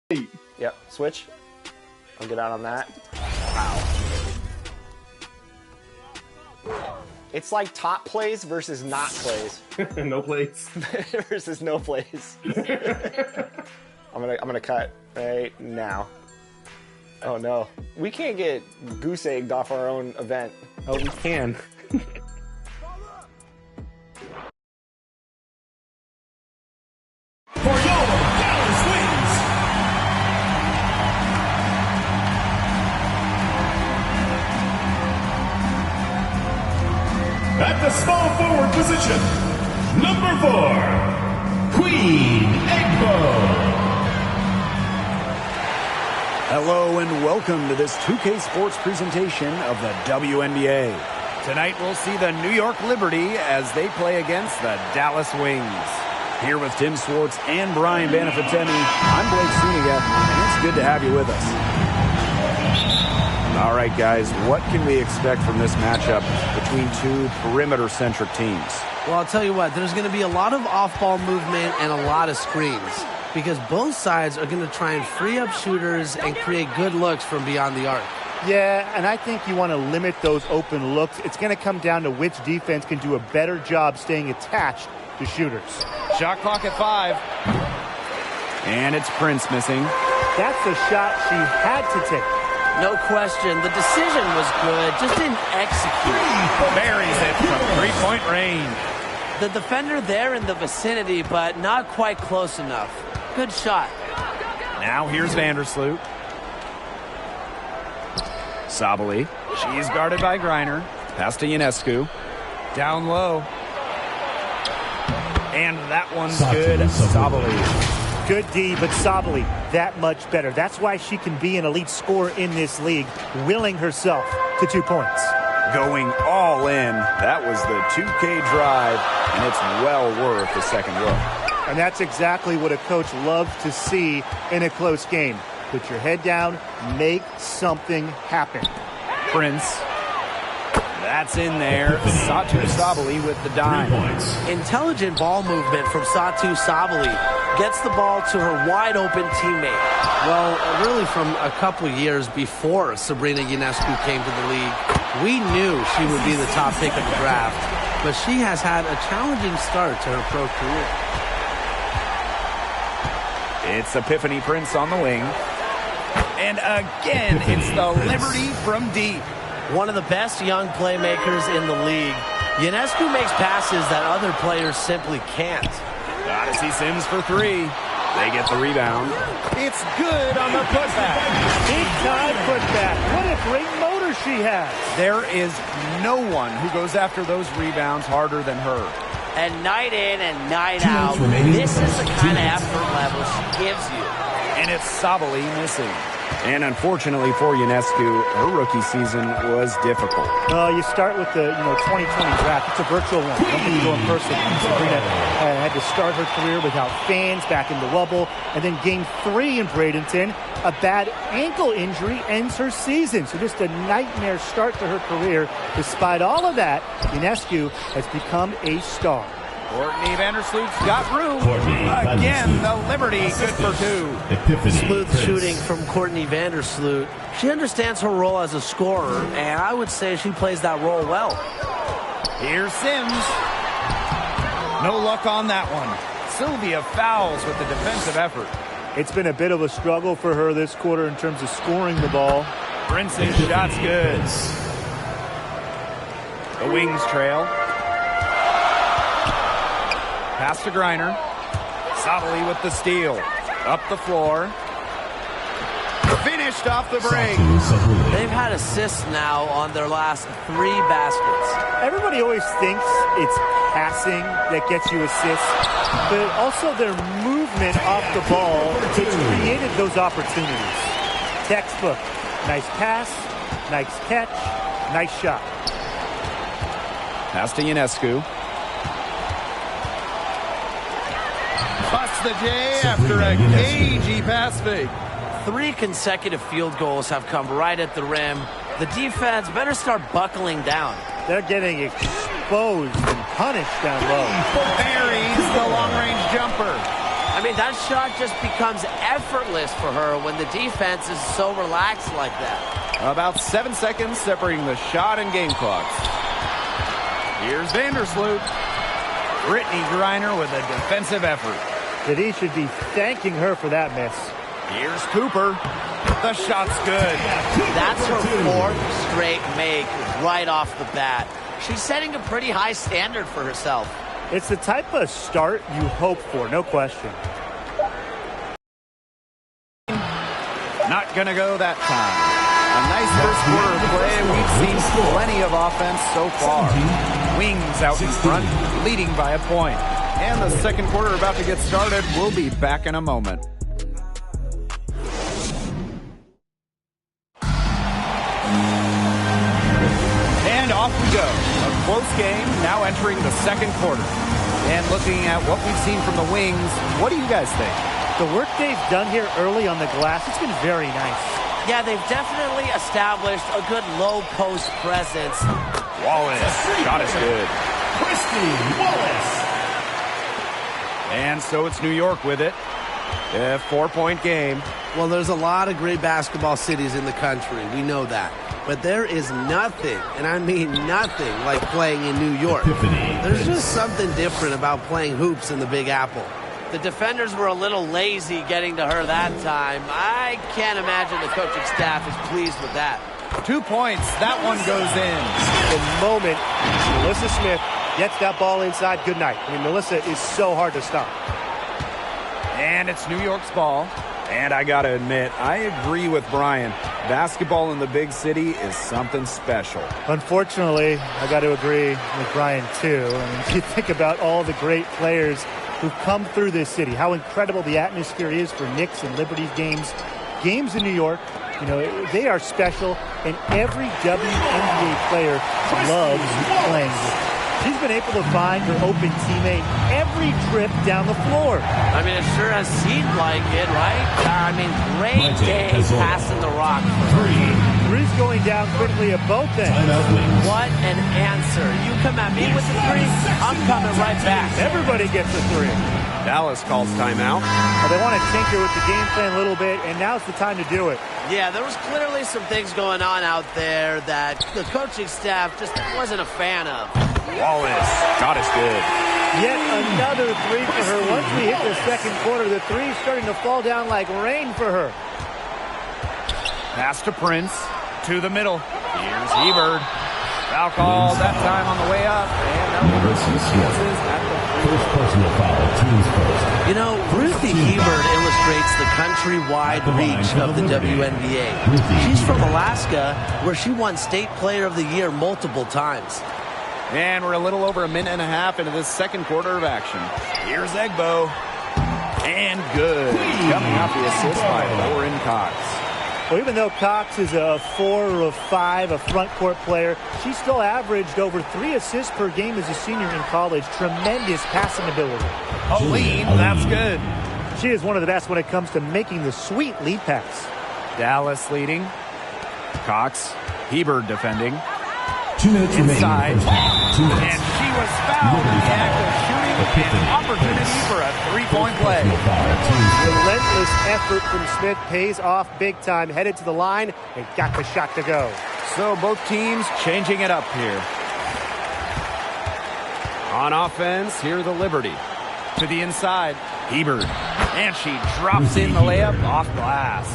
Yep, switch. I'll get out on that. Wow. It's like top plays versus not plays. No plays. Versus no plays. I'm gonna cut right now. Oh no. We can't get goose egged off our own event. Oh, we can. At the small forward position, number 4, Queen Egbo. Hello and welcome to this 2K Sports presentation of the WNBA. Tonight we'll see the New York Liberty as they play against the Dallas Wings. Here with Tim Swartz and Brian Banafitemi, I'm Blake Zuniga, and it's good to have you with us. All right, guys, what can we expect from this matchup between two perimeter-centric teams? Well, I'll tell you what, there's going to be a lot of off-ball movement and a lot of screens because both sides are going to try and free up shooters and create good looks from beyond the arc. Yeah, and I think you want to limit those open looks. It's going to come down to which defense can do a better job staying attached to shooters. Shot clock at 5. And it's Prince missing. That's a shot she had to take. No question. The decision was good, just didn't execute. Buries it from three-point range. The defender there in the vicinity, but not quite close enough. Good shot. Now here's Vandersloot. Sabali. She's guarded by Griner. Pass to Ionescu. Down low. And that one's good. Sabali. Good D, but Sabali, that much better. That's why she can be an elite scorer in this league, willing herself to 2 points. Going all in. That was the 2K drive, and it's well worth the second look. And that's exactly what a coach loves to see in a close game. Put your head down, make something happen. Prince. That's in there. Satu Sabali with the dime. Intelligent ball movement from Satu Sabali. Gets the ball to her wide-open teammate. Well, really from a couple years before Sabrina Ionescu came to the league, we knew she would be the top pick of the draft, but she has had a challenging start to her pro career. It's Epiphany Prince on the wing. And again, it's the Liberty from deep. One of the best young playmakers in the league. Ionescu makes passes that other players simply can't. Odyssey Sims for 3. They get the rebound. It's good on the putback. Big time putback. What a great motor she has. There is no one who goes after those rebounds harder than her. And night in and night out, this is the kind of effort level she gives you. And it's Sabali missing. And unfortunately for Ionescu, her rookie season was difficult. You start with the 2020 draft. It's a virtual one. Nothing go in person. Sabrina had to start her career without fans back in the Wubble. And then game 3 in Bradenton, a bad ankle injury ends her season. So just a nightmare start to her career. Despite all of that, Ionescu has become a star. Courtney Vandersloot's got room. Again, the Liberty good for 2. Smooth shooting from Courtney Vandersloot. She understands her role as a scorer, and I would say she plays that role well. Here's Sims. No luck on that one. Sylvia fouls with the defensive effort. It's been a bit of a struggle for her this quarter in terms of scoring the ball. Prince's shot's good. The Wings trail. Pass to Griner. Sabali with the steal. Up the floor. Finished off the break. They've had assists now on their last 3 baskets. Everybody always thinks it's passing that gets you assists, but also their movement off the ball which created those opportunities. Textbook. Nice pass, nice catch, nice shot. Pass to Ionescu. Busts the J after a cagey pass fake. 3 consecutive field goals have come right at the rim. The defense better start buckling down. They're getting exposed and punished down low. Buries the long-range jumper. I mean, that shot just becomes effortless for her when the defense is so relaxed like that. About 7 seconds separating the shot and game clocks. Here's Vandersloot. Brittany Griner with a defensive effort. That he should be thanking her for that miss. Here's Cooper. The shot's good. That's her 4th straight make right off the bat. She's setting a pretty high standard for herself. It's the type of start you hope for, no question. Not gonna go that time. A nice first quarter of play. We've seen plenty of offense so far. Wings out in front, leading by a point. And the second quarter about to get started. We'll be back in a moment. And off we go. A close game now entering the second quarter. And looking at what we've seen from the Wings, what do you guys think? The work they've done here early on the glass, it's been very nice. Yeah, they've definitely established a good low post presence. Wallace, shot is good. Christy Wallace. And so it's New York with it. A 4-point game. Well, there's a lot of great basketball cities in the country. We know that. But there is nothing, and I mean nothing, like playing in New York. There's just something different about playing hoops in the Big Apple. The defenders were a little lazy getting to her that time. I can't imagine the coaching staff is pleased with that. 2 points. That one goes in. The moment Melissa Smith gets that ball inside, good night. I mean, Melissa is so hard to stop. And it's New York's ball. And I got to admit, I agree with Brian. Basketball in the big city is something special. Unfortunately, I got to agree with Brian, too. I mean, you think about all the great players who've come through this city, how incredible the atmosphere is for Knicks and Liberty games. Games in New York, you know, they are special, and every WNBA player loves playing with them. She's been able to find her open teammate every trip down the floor. I mean, it sure has seemed like it, right? I mean, great day passing the rock. Three's going down quickly at both ends. What an answer. You come at me with the three, I'm coming right back. Everybody gets a three. Dallas calls timeout. Well, they want to tinker with the game plan a little bit, and now's the time to do it. Yeah, there was clearly some things going on out there that the coaching staff just wasn't a fan of. Wallace, shot is good. Yet another three for her. Once we hit the second quarter, the three's starting to fall down like rain for her. Pass to Prince, to the middle. Here's Hebert. Foul call that time on the way up. And First personal foul, team's first. You know, Ruthie Hebert illustrates the countrywide reach of the WNBA. She's from Alaska, where she won State Player of the Year multiple times. And we're a little over a minute and a half into this second quarter of action. Here's Egbo. And good. Coming off the assist by Lauren Cox. Well, even though Cox is a 4 or a 5, a front court player, she still averaged over 3 assists per game as a senior in college. Tremendous passing ability. Lean, that's good. She is one of the best when it comes to making the sweet lead pass. Dallas leading. Cox, Hebert defending. 2 minutes Inside. remaining. And she was fouled in the act of shooting. An opportunity for a 3-point play. Relentless effort from Smith pays off big time. Headed to the line and got the shot to go. So both teams changing it up here. On offense, here the Liberty. To the inside, Hebert. And she drops in the layup off glass.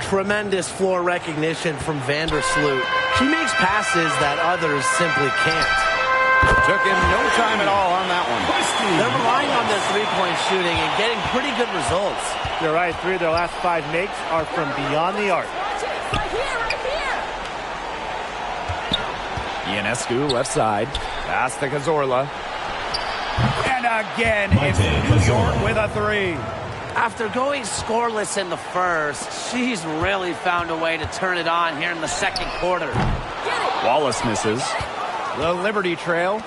Tremendous floor recognition from Vandersloot. She makes passes that others simply can't. Took him no time at all on that one. They're relying on their three-point shooting and getting pretty good results. You're right. 3 of their last 5 makes are from beyond the arc. Ionescu left side. Pass to Cazorla. And again, it's New York with a 3. After going scoreless in the first, she's really found a way to turn it on here in the second quarter. Wallace misses. The Liberty trail.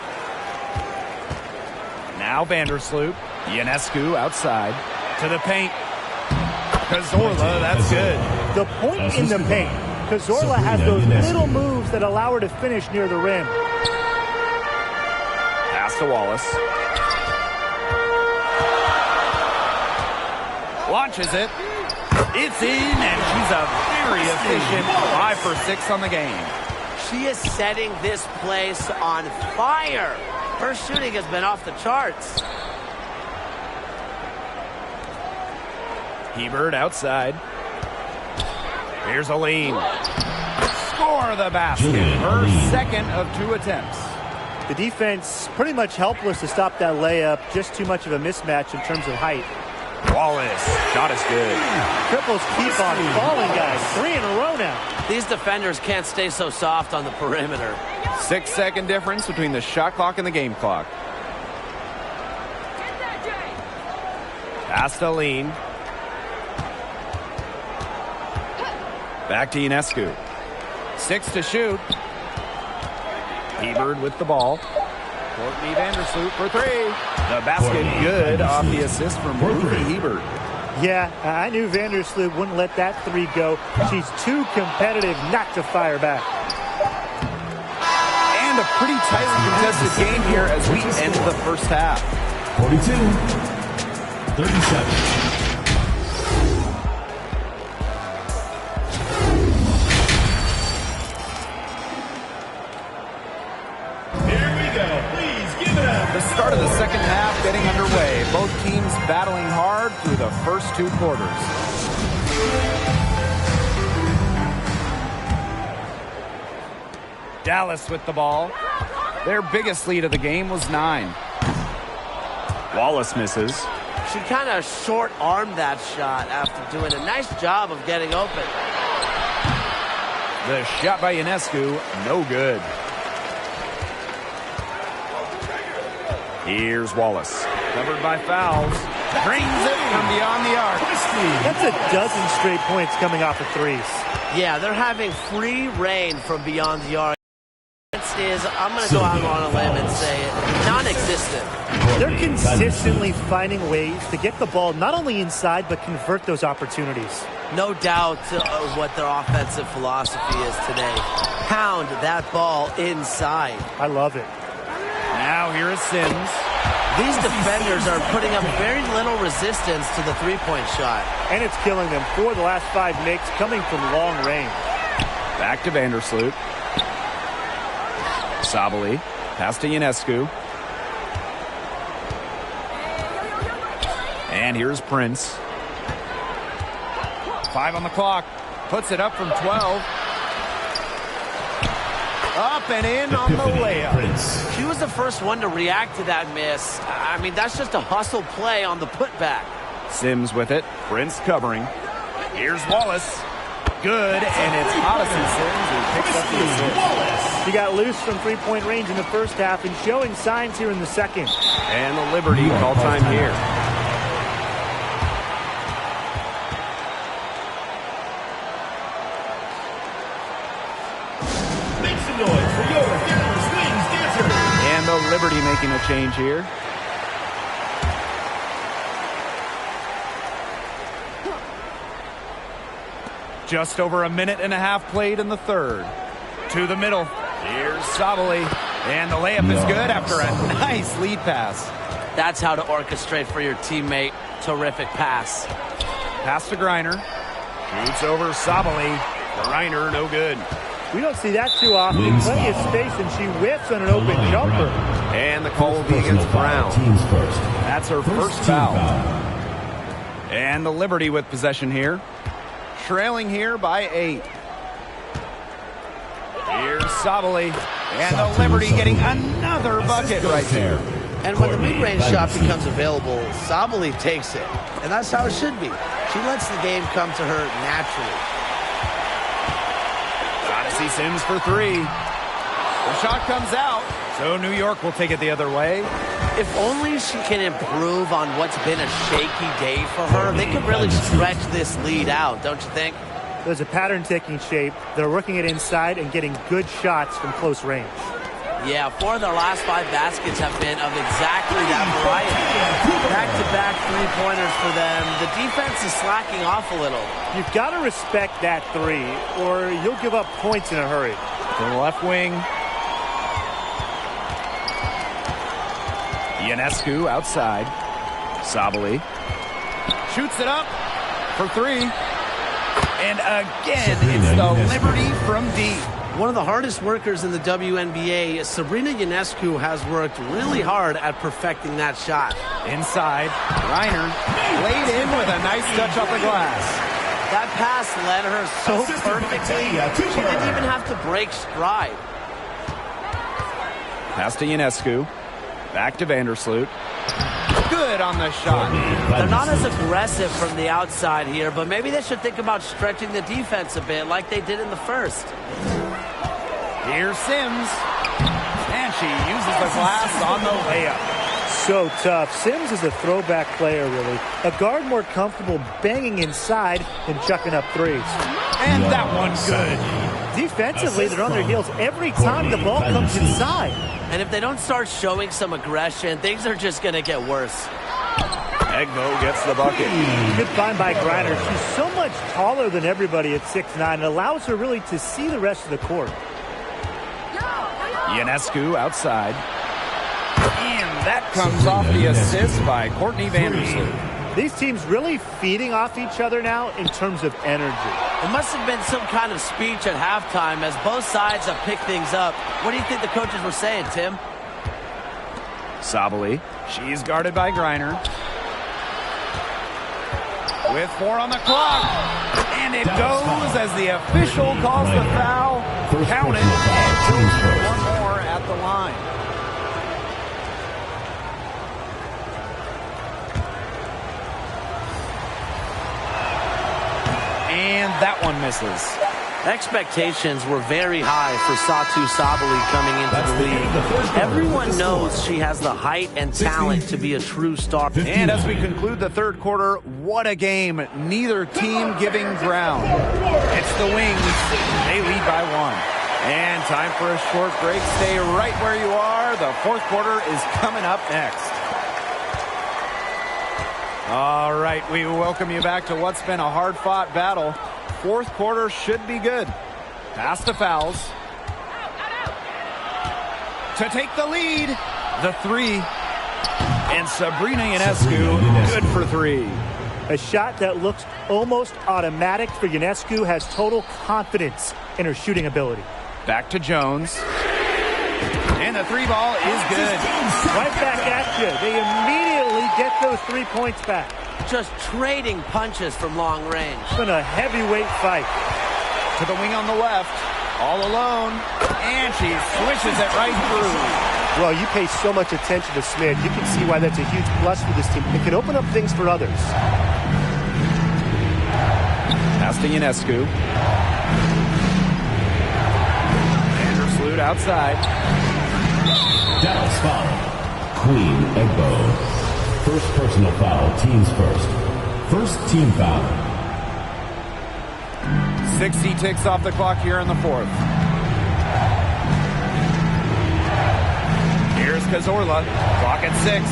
Now Vandersloot. Ionescu outside. To the paint. Cazorla, that's good. The point in the paint. Cazorla has those little moves that allow her to finish near the rim. Pass to Wallace. Launches it. It's in, and she's a very efficient 5 for 6 on the game. She is setting this place on fire. Her shooting has been off the charts. Hebert outside. Here's Aline. Score the basket. Her second of 2 attempts. The defense pretty much helpless to stop that layup. Just too much of a mismatch in terms of height. Wallace. Shot is good. Triples keep on falling, guys. 3 in a row now. These defenders can't stay so soft on the perimeter. 6-second difference between the shot clock and the game clock. Pass to Aline. Back to Ionescu. 6 to shoot. Hebert with the ball. Courtney Vandersloot for 3. The basket good off the assist from Ruby Hebert. Yeah, I knew Vandersloot wouldn't let that 3 go. She's too competitive not to fire back. And a pretty tightly contested game here as we end the first half. 42. 37. The start of the second half getting underway. Both teams battling hard through the first 2 quarters. Dallas with the ball. Their biggest lead of the game was 9. Wallace misses. She kind of short-armed that shot after doing a nice job of getting open. The shot by Ionescu, no good. Here's Wallace. Covered by fouls. Drains it from beyond the arc. That's a dozen straight points coming off of 3s. Yeah, they're having free reign from beyond the arc. Is, I'm going to go out on a limb and say it, non-existent. They're consistently finding ways to get the ball not only inside, but convert those opportunities. No doubt what their offensive philosophy is today. Pound that ball inside. I love it. Now here is Sims. These defenders are putting up very little resistance to the three-point shot. And it's killing them. 4 of the last 5 makes coming from long range. Back to Vandersloot. Sabali. Pass to Ionescu. And here's Prince. 5 on the clock. Puts it up from 12. Up and in on the layup. She was the first one to react to that miss. I mean, that's just a hustle play on the putback. Sims with it. Prince covering. Here's Wallace. Good, and it's Addison Sims who picks up the assist. She got loose from three-point range in the first half and showing signs here in the second. And the Liberty call time here. Make some noise for your Dallas Wings dancer. And the Liberty making a change here. Just over a minute and a half played in the third. To the middle. Here's Sabali. And the layup is good after a nice lead pass. That's how to orchestrate for your teammate. Terrific pass. Pass to Griner. Shoots over Sabali. Griner, no good. We don't see that too often. Plenty of space, and she whiffs on an open jumper. And the call will be against Brown. That's her first foul. And the Liberty with possession here. Trailing here by 8. Here's Sabali. And the Liberty getting another bucket right there. And when the mid-range shot becomes available, Sabali takes it. And that's how it should be. She lets the game come to her naturally. Odyssey Sims for 3. The shot comes out, so New York will take it the other way. If only she can improve on what's been a shaky day for her, they could really stretch this lead out, don't you think? There's a pattern taking shape. They're working it inside and getting good shots from close range. Yeah, 4 of their last 5 baskets have been of exactly that variety. Back-to-back three-pointers for them. The defense is slacking off a little. You've got to respect that 3, or you'll give up points in a hurry. To the left wing. Ionescu outside. Sabali. Shoots it up for three. And again, it's the Liberty from deep. One of the hardest workers in the WNBA, Sabrina Ionescu, has worked really hard at perfecting that shot. Inside, Reiner laid in with a nice touch off the glass. That pass led her so perfectly, she didn't even have to break stride. Pass to Ionescu. Back to Vandersloot. Good on the shot. They're not as aggressive from the outside here, but maybe they should think about stretching the defense a bit like they did in the first. Here's Sims. And she uses the glass on the layup. So tough. Sims is a throwback player, really. A guard more comfortable banging inside than chucking up threes. And that one's good. Defensively, they're on their heels every time the ball comes inside. And if they don't start showing some aggression, things are just going to get worse. Egbo gets the bucket. Good find by Griner. She's so much taller than everybody at 6'9". It allows her really to see the rest of the court. Ionescu outside. And that comes off the assist by Courtney Vandersloot. These teams really feeding off each other now in terms of energy. It must have been some kind of speech at halftime as both sides have picked things up. What do you think the coaches were saying, Tim? Sabali. She's guarded by Griner. With 4 on the clock. And it goes as the official calls the foul. Count it. One more at the line. And that one misses. Expectations were very high for Satou Sabali coming into the league. Everyone knows she has the height and talent to be a true star. And as we conclude the third quarter, what a game. Neither team giving ground. It's the Wings. They lead by 1. And time for a short break. Stay right where you are. The fourth quarter is coming up next. All right, we welcome you back to what's been a hard-fought battle. Fourth quarter should be good. Pass to Fouls. To take the lead. The 3. And Sabrina Ionescu, good for 3. A shot that looks almost automatic for Ionescu, has total confidence in her shooting ability. Back to Jones. And the 3 ball is good. Right back at you. They immediately get those 3 points back. Just trading punches from long range. It's been a heavyweight fight. To the wing on the left. All alone. And she swishes it right through. Well, you pay so much attention to Smith. You can see why that's a huge plus for this team. It can open up things for others. Pass to Ionescu. Vandersloot outside. Dallas foul. Queen Egbo. First personal foul, teams first. First team foul. 60 ticks off the clock here in the fourth. Here's Cazorla. Clock at 6.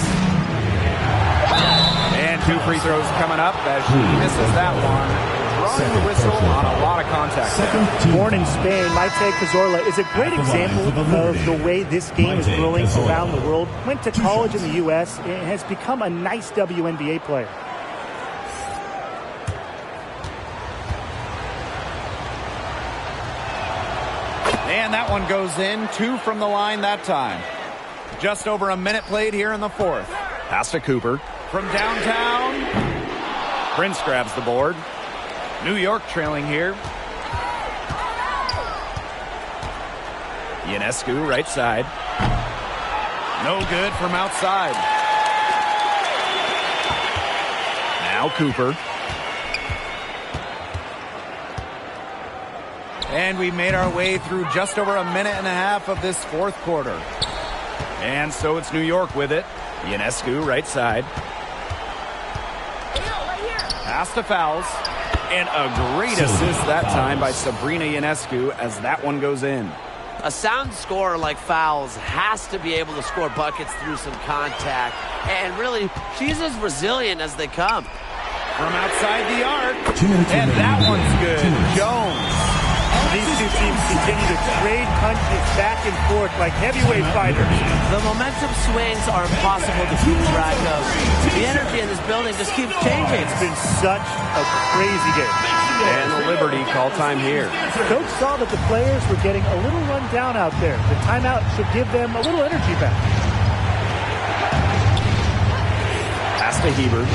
And 2 free throws coming up as she misses that one. Drawing the whistle on a lot of contact there. Born in Spain, Maite Cazorla is a great example of the way this game is growing around the world. Went to college in the U.S. and has become a nice WNBA player. And that one goes in. 2 from the line that time. Just over a minute played here in the fourth. Pass to Cooper. From downtown. Prince grabs the board. New York trailing here. Ionescu right side. No good from outside. Now Cooper. And we made our way through just over a minute and a half of this fourth quarter. And so it's New York with it. Ionescu right side. Pass to Fouls. And a great assist that time by Sabrina Ionescu as that one goes in. A sound scorer like Fouls has to be able to score buckets through some contact. And really, she's as resilient as they come. From outside the arc. And that one's good. Jones. These two teams continue to trade punches back and forth like heavyweight fighters. The momentum swings are impossible to keep track of. The energy in this building just keeps changing. It's been such a crazy game. And the Liberty call time here. Coach saw that the players were getting a little run down out there. The timeout should give them a little energy back. Pass to Hebert.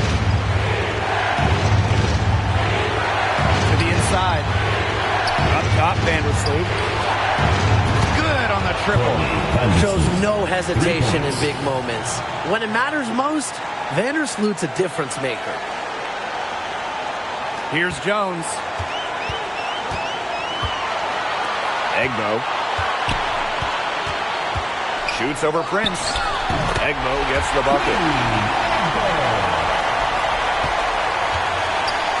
To the inside. Up top, Vandersloot. Good on the triple. Shows no hesitation in big moments. When it matters most, Vandersloot's a difference maker. Here's Jones. Egbo. Shoots over Prince. Egbo gets the bucket.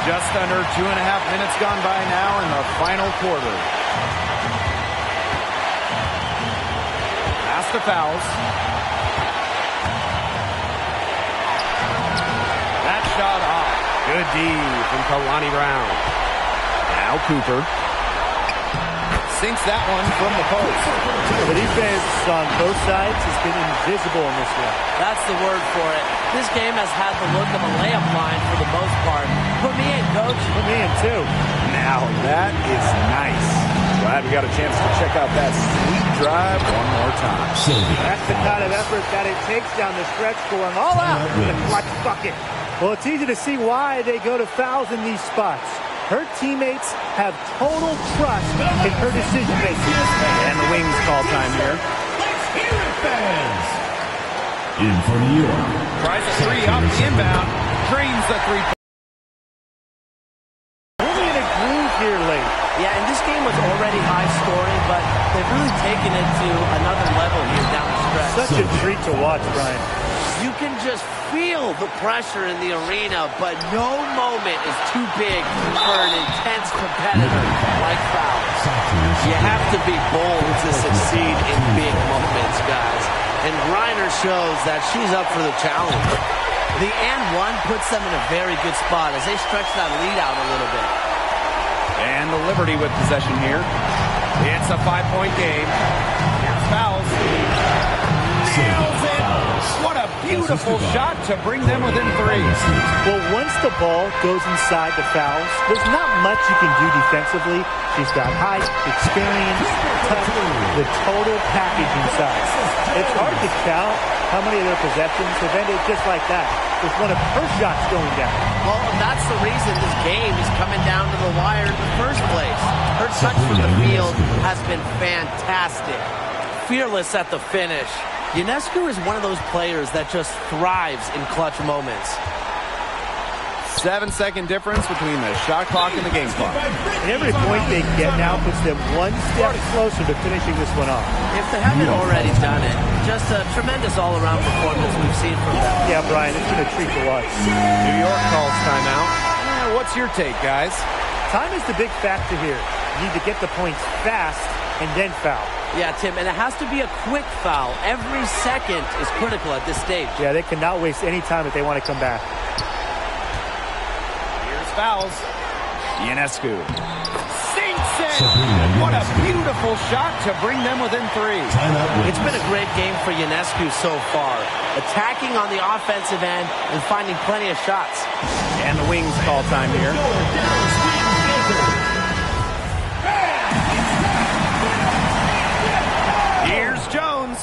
Just under 2.5 minutes gone by now in the final quarter. Pass to Fowles. That shot off. Good D from Kalani Brown. Now Cooper. Sinks that one from the post. The defense on both sides has been invisible in this one. That's the word for it. This game has had the look of a layup line for the most part. Put me in, coach. Put me in, too. Now that is nice. Glad we got a chance to check out that sweet drive one more time. That's the kind of effort that it takes down the stretch, going all out with a clutch bucket. Well, it's easy to see why they go to fouls in these spots. Her teammates have total trust in her decision-making. And the Wings call time here. Let's hear it, fans. In for New York. Tries a three off the inbound. Drains the three. Really in a groove here late. Yeah, and this game was already high-scoring, but they've really taken it to another level here down the stretch. Such a treat to watch, Brian. You can just feel the pressure in the arena, but no moment is too big for an intense competitor like Fowles. You have to be bold to succeed in big moments, guys. And Griner shows that she's up for the challenge. The and one puts them in a very good spot as they stretch that lead out a little bit. And the Liberty with possession here. It's a 5-point game. Here's Fowles. Nails it. What a beautiful shot to bring them within 3. Well, once the ball goes inside the Fowles, there's not much you can do defensively. She's got height, experience, touch, the total package inside. It's hard to count how many of their possessions have ended just like that. There's one of her shots going down. Well, that's the reason this game is coming down to the wire in the first place. Her touch from the field has been fantastic. Fearless at the finish. Ionescu is one of those players that just thrives in clutch moments. 7-second difference between the shot clock and the game clock. And every point they get now puts them one step closer to finishing this one off. If they haven't already done it, just a tremendous all-around performance we've seen from them. Yeah, Brian, it's been a treat to watch. New York calls timeout. What's your take, guys? Time is the big factor here. You need to get the points fast and then foul. Yeah, Tim, and it has to be a quick foul. Every second is critical at this stage. Yeah, they cannot waste any time if they want to come back. Here's Fowles. Ionescu. Sinks it! What a beautiful shot to bring them within 3. It's been a great game for Ionescu so far. Attacking on the offensive end and finding plenty of shots. And the Wings call time here. Here's Jones.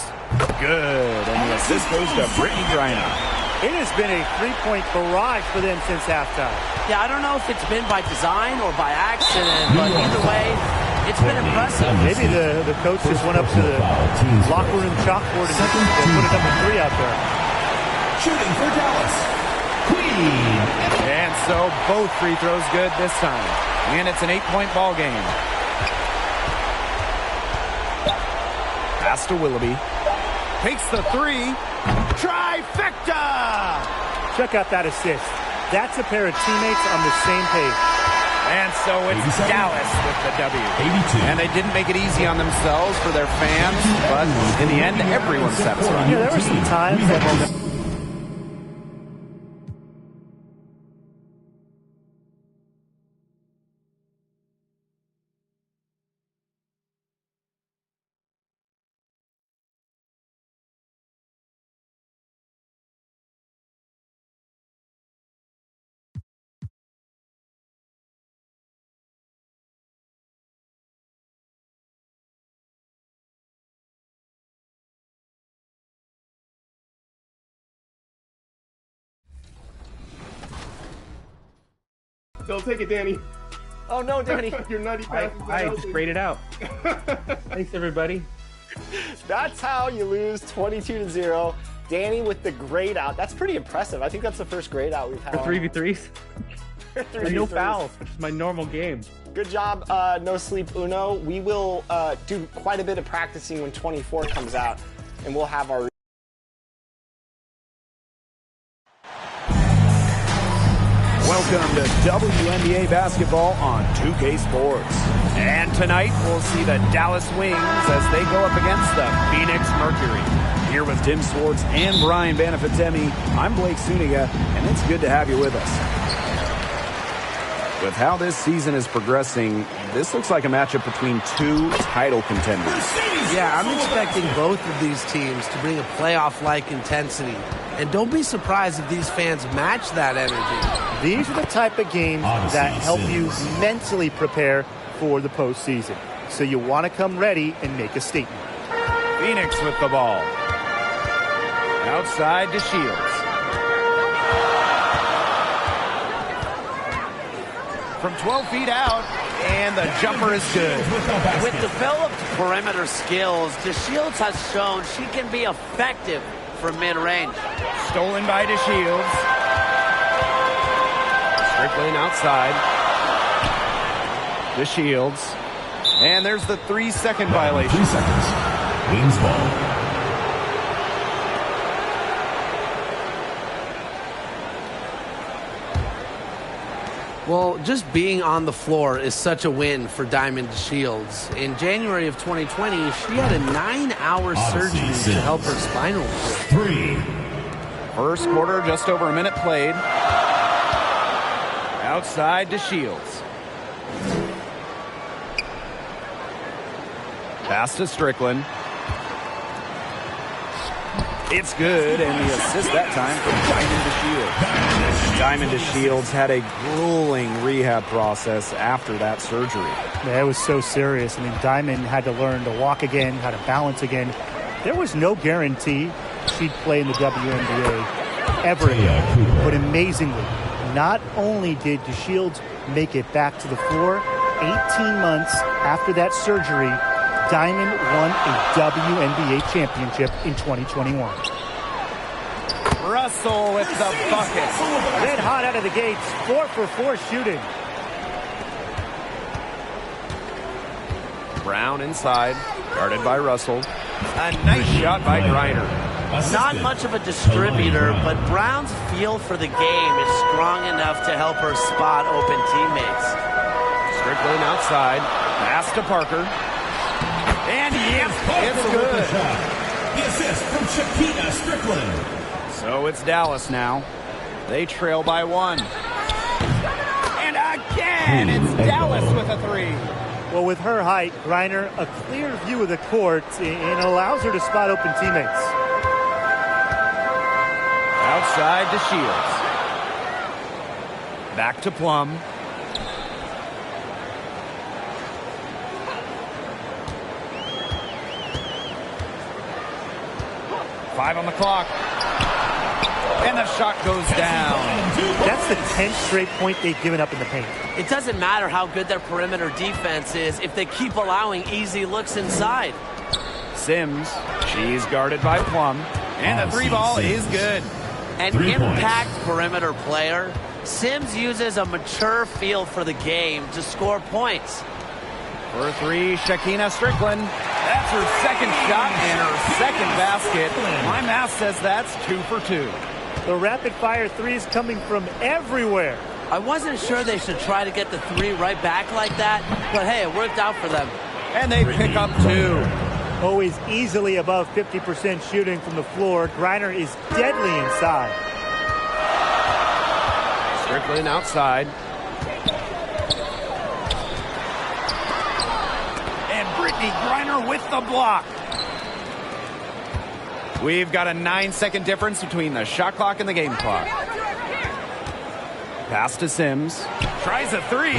Good. And the assist goes to Brittany Griner. It has been a three-point barrage for them since halftime. Yeah, I don't know if it's been by design or by accident, but either way, it's been impressive. Maybe the coach just went up to the locker room chalkboard and put a number 3 out there. Shooting for Dallas, Queen. And so both free throws good this time. And it's an 8-point ball game. Pass to Willoughby. Takes the 3. Trifecta! Check out that assist. That's a pair of teammates on the same page. And so it's Dallas with the W. 82. And they didn't make it easy on themselves for their fans, but in the end, everyone's satisfied. Yeah, there were some times that Still take it, Danny. Oh no, Danny. Your nutty pass is I just grayed it out. Thanks, everybody. That's how you lose 22-0. Danny with the grade out. That's pretty impressive. I think that's the first grade out we've had. For 3v3s. 3v3s. And no fouls, which is my normal game. Good job, No Sleep Uno. We will do quite a bit of practicing when 24 comes out, and we'll have our... Welcome to WNBA basketball on 2K Sports. And tonight we'll see the Dallas Wings as they go up against the Phoenix Mercury. Here with Tim Swartz and Brian Banafitemi, I'm Blake Suniga, and it's good to have you with us. With how this season is progressing, this looks like a matchup between two title contenders. Yeah, I'm expecting both of these teams to bring a playoff-like intensity. And don't be surprised if these fans match that energy. These are the type of games that help you mentally prepare for the postseason. So you want to come ready and make a statement. Phoenix with the ball. Outside to Shields. From 12 feet out, and the jumper is good. With developed perimeter skills, DeShields has shown she can be effective from mid-range. Stolen by DeShields. Strickland outside. DeShields. And there's the 3-second violation. 3 seconds. Wings ball. Well, just being on the floor is such a win for Diamond DeShields. In January of 2020, she had a 9-hour surgery to help her spinal cord. First quarter, just over a minute played. Outside to Shields. Pass to Strickland. It's good, and the assist that time for Diamond DeShields. Diamond DeShields had a grueling rehab process after that surgery. Yeah, it was so serious. I mean, Diamond had to learn to walk again, how to balance again. There was no guarantee she'd play in the WNBA ever again. But amazingly, not only did DeShields make it back to the floor, 18 months after that surgery, Diamond won a WNBA championship in 2021. Russell with the bucket. Red hot out of the gates, 4 for 4 shooting. Brown inside, guarded by Russell. A nice shot by Griner. Not much of a distributor, but Brown's feel for the game is strong enough to help her spot open teammates. Strickland outside, pass to Parker. And yes, it's good. The assist from Shaquita Strickland. So it's Dallas now. They trail by 1. And again, it's Dallas with a 3. Well, with her height, Griner, a clear view of the court, and allows her to spot open teammates. Outside to Shields. Back to Plum. Five on the clock. And the shot goes down. That's the 10th straight point they've given up in the paint. It doesn't matter how good their perimeter defense is if they keep allowing easy looks inside. Sims, she's guarded by Plum. And the 3 ball is good. An impact perimeter player, Sims uses a mature feel for the game to score points. For 3, Shaquita Strickland. That's her second shot and her second basket. My math says that's 2 for 2. The rapid-fire threes coming from everywhere. I wasn't sure they should try to get the 3 right back like that, but hey, it worked out for them. And they pick up 2. Always easily above 50% shooting from the floor. Griner is deadly inside. Strickland outside. Brittany Griner with the block. We've got a 9-second difference between the shot clock and the game clock. Pass to Sims. Tries a 3.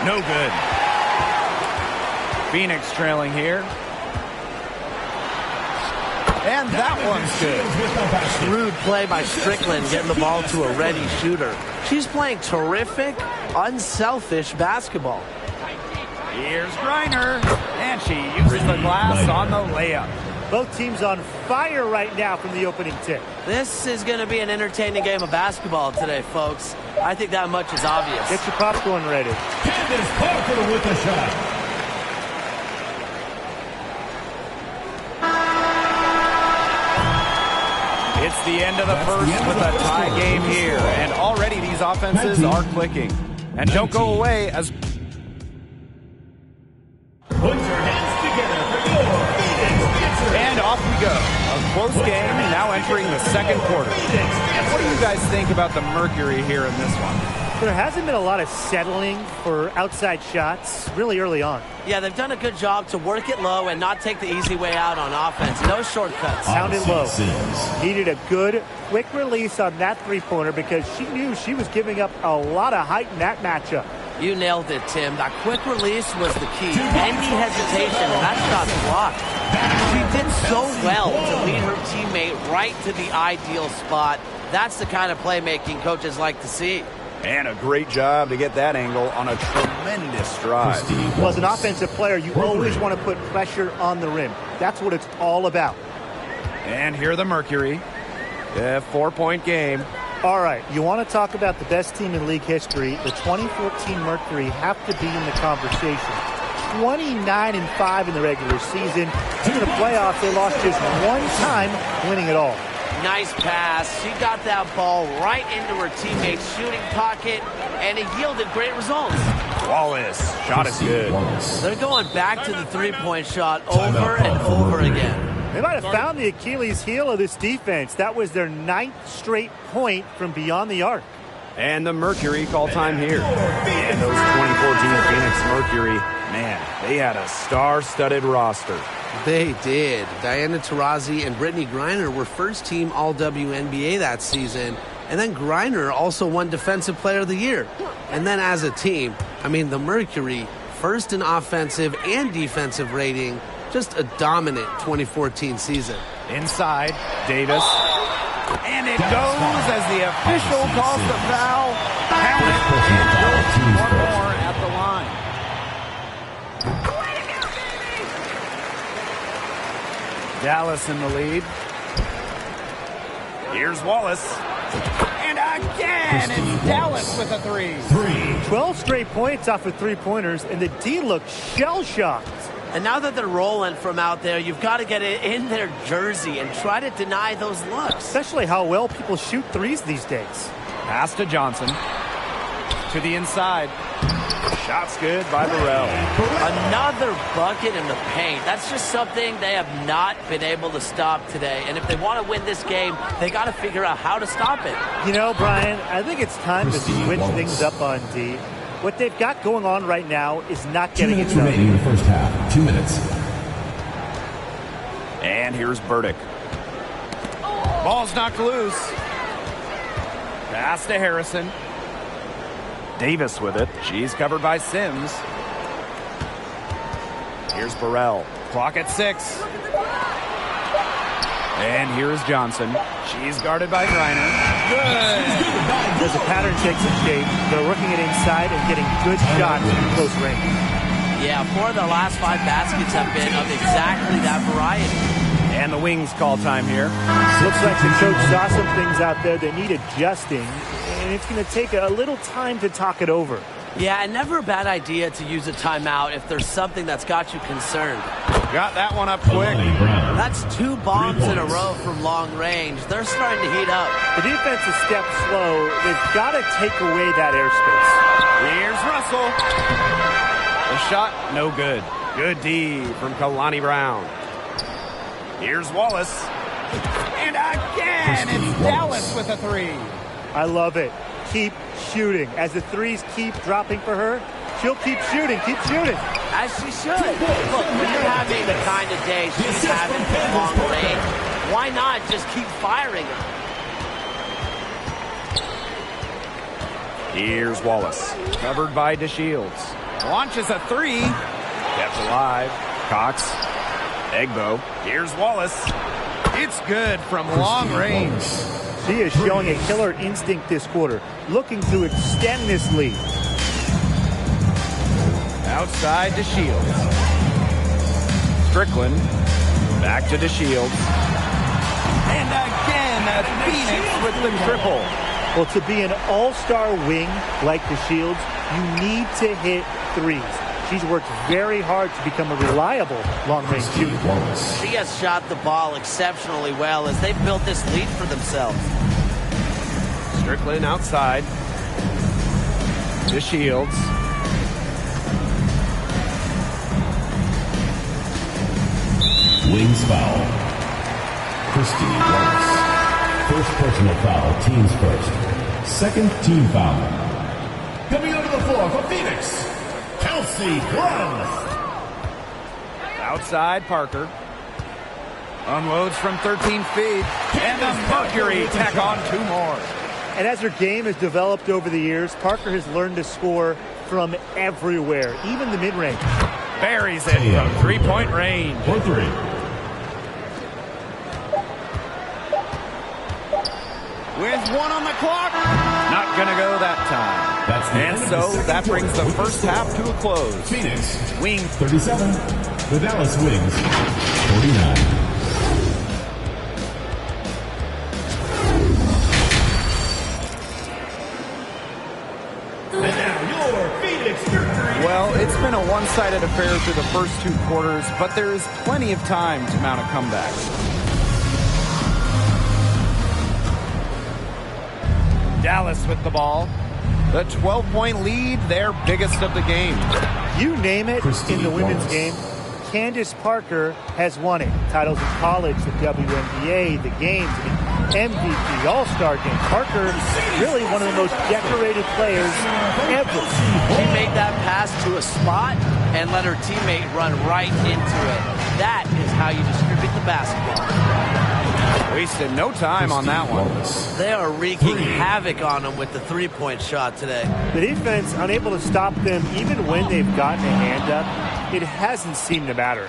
No good. Phoenix trailing here. And that one's good. Shrewd play by Strickland, getting the ball to a ready shooter. She's playing terrific, unselfish basketball. Here's Griner, and she uses the glass on the layup. Both teams on fire right now from the opening tip. This is going to be an entertaining game of basketball today, folks. I think that much is obvious. Get your popcorn ready. Candace Parker with a shot. It's the end of the first with a tie game here, and already these offenses are clicking. And don't go away as... Put your hands together for your Phoenix Dancers. And off we go. A close game, now entering the second quarter. What do you guys think about the Mercury here in this one? There hasn't been a lot of settling for outside shots really early on. Yeah, they've done a good job to work it low and not take the easy way out on offense. No shortcuts. Sounded low. Needed a good, quick release on that three-pointer because she knew she was giving up a lot of height in that matchup. You nailed it, Tim. That quick release was the key. Any hesitation, and that shot's blocked. She did so well to lead her teammate right to the ideal spot. That's the kind of playmaking coaches like to see. And a great job to get that angle on a tremendous drive. Well, as an offensive player, you always want to put pressure on the rim. That's what it's all about. And here the Mercury. A 4-point game. All right, you want to talk about the best team in league history. The 2014 Mercury have to be in the conversation. 29-5 in the regular season. In the playoffs, they lost just one time, winning it all. Nice pass. She got that ball right into her teammate's shooting pocket, and it yielded great results. Wallace. Shot is good. They're going back to the three-point shot over and over again. They might have found the Achilles heel of this defense. That was their 9th straight point from beyond the arc. And the Mercury call time here. And those 2014 Phoenix Mercury, man, they had a star-studded roster. They did. Diana Taurasi and Brittany Griner were first-team All-WNBA that season. And then Griner also won Defensive Player of the Year. And then as a team, I mean, the Mercury, first in offensive and defensive rating, just a dominant 2014 season. Inside, Davis. And it goes as the official calls the foul. Count it. And one more at the line. Dallas in the lead. Here's Wallace. And again, it's Dallas with a three. 12 straight points off of three-pointers, and the D looked shell-shocked. And now that they're rolling from out there, you've got to get it in their jersey and try to deny those looks. Especially how well people shoot threes these days. Pass to Johnson. To the inside. Shot's good by Burrell. Another bucket in the paint. That's just something they have not been able to stop today. And if they want to win this game, they got to figure out how to stop it. You know, Brian, I think it's time to switch things up on D. What they've got going on right now is not getting it done. 2 minutes remaining in the first half. 2 minutes. And here's Burdick. Ball's knocked loose. Pass to Harrison. Davis with it. She's covered by Sims. Here's Burrell. Clock at 6. And here's Johnson. She's guarded by Griner. Good. As the pattern takes some shape, they're working it inside and getting good shots from close range. Yeah, 4 of their last 5 baskets have been of exactly that variety. And the Wings call time here. Looks like the coach saw some things out there that need adjusting, and it's going to take a little time to talk it over. Yeah, and never a bad idea to use a timeout if there's something that's got you concerned. Got that one up quick. That's 2 bombs in a row from long range. They're starting to heat up. The defense is stepped slow. They've got to take away that airspace. Here's Russell. The shot, no good. Good D from Kalani Brown. Here's Wallace. And again, it's Dallas with a three. I love it. Keep shooting. As the threes keep dropping for her, she'll keep shooting. Keep shooting. As she should. Look, when you're having the kind of day she's having from long range, why not just keep firing her? Here's Wallace. Covered by DeShields. Launches a three. Kept alive. Cox. Egbo. Here's Wallace. It's good from long range. She is showing a killer instinct this quarter, looking to extend this lead. Outside to Shields. Strickland back to Shields. And again, Phoenix with the triple. Well, to be an all-star wing like the Shields, you need to hit threes. She's worked very hard to become a reliable long-range shooter. She has shot the ball exceptionally well as they've built this lead for themselves. Strickland outside to Shields. Wings foul. Christy Wallace. First personal foul, teams first. Second team foul. Coming onto the floor for Phoenix, Kelsey Plum. Outside Parker. Unloads from 13 feet. And the Mercury tack on 2 more. And as her game has developed over the years, Parker has learned to score from everywhere, even the mid-range. Buries it from 3-point range. For 3. With 1 on the clock. Not going to go that time. That's the and end so of the that brings the quarter. first half to a close. Phoenix, Wings 37. The Dallas Wings, 49. And now your Phoenix victory. Well, it's been a one-sided affair through the first 2 quarters, but there is plenty of time to mount a comeback. Dallas with the ball. The 12-point lead, their biggest of the game. You name it in the women's game, Candace Parker has won it. Titles in college, the WNBA, the games, MVP, All-Star game. Parker, really one of the most decorated players ever. She made that pass to a spot and let her teammate run right into it. That is how you distribute the basketball. Wasted no time on that one. They are wreaking havoc on them with the three-point shot today. The defense unable to stop them even when they've gotten a hand up. It hasn't seemed to matter.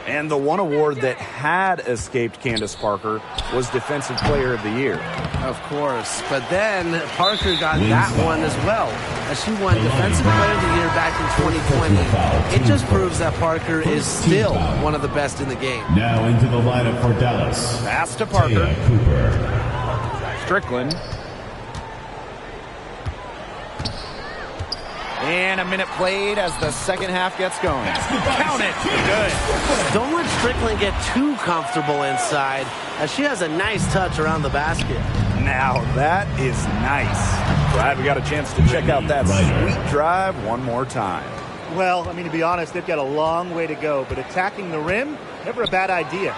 And the one award that had escaped Candace Parker was Defensive Player of the Year. Of course, but then Parker got that one as well, as she won Defensive Player of the Year back in 2020. It just proves that Parker is still one of the best in the game. Now into the lineup for Dallas. Pass to Parker. Taya Cooper. Strickland. And a minute played as the second half gets going. Count it. Good. Don't let Strickland get too comfortable inside, as she has a nice touch around the basket. Now that is nice. Glad we got a chance to check out that sweet drive one more time. Well, I mean, to be honest, they've got a long way to go, but attacking the rim, never a bad idea.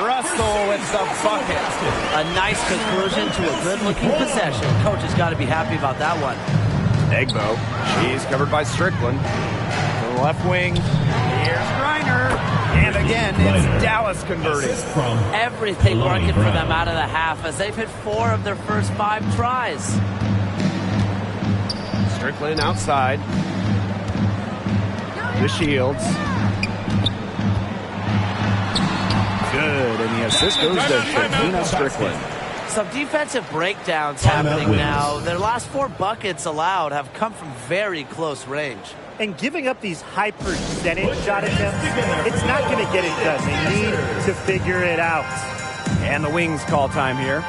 Russell with the bucket. A nice conclusion to a good-looking possession. Coach has got to be happy about that one. Egbo. She's covered by Strickland. To the left wing. Here's Griner. And again, it's Dallas converting. Everything working for them out of the half as they've hit 4 of their first 5 tries. Strickland outside. The Shields. Good. And the assist goes to Shakina Strickland. Some defensive breakdowns happening now. Their last 4 buckets allowed have come from very close range. And giving up these high percentage shot attempts, it's not going to get it done. They need to figure it out. And the Wings call time here.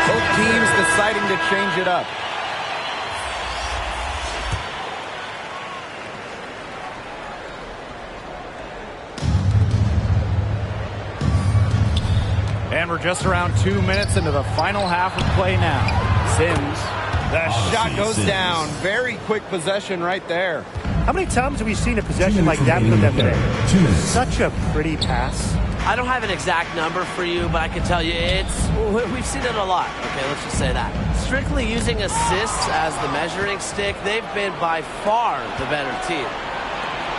Both teams deciding to change it up. And we're just around 2 minutes into the final half of play now. Sims. The shot goes down. Very quick possession right there. How many times have we seen a possession like that from them today? Such a pretty pass. I don't have an exact number for you, but I can tell you we've seen it a lot. Okay, let's just say that. Strictly using assists as the measuring stick, they've been by far the better team.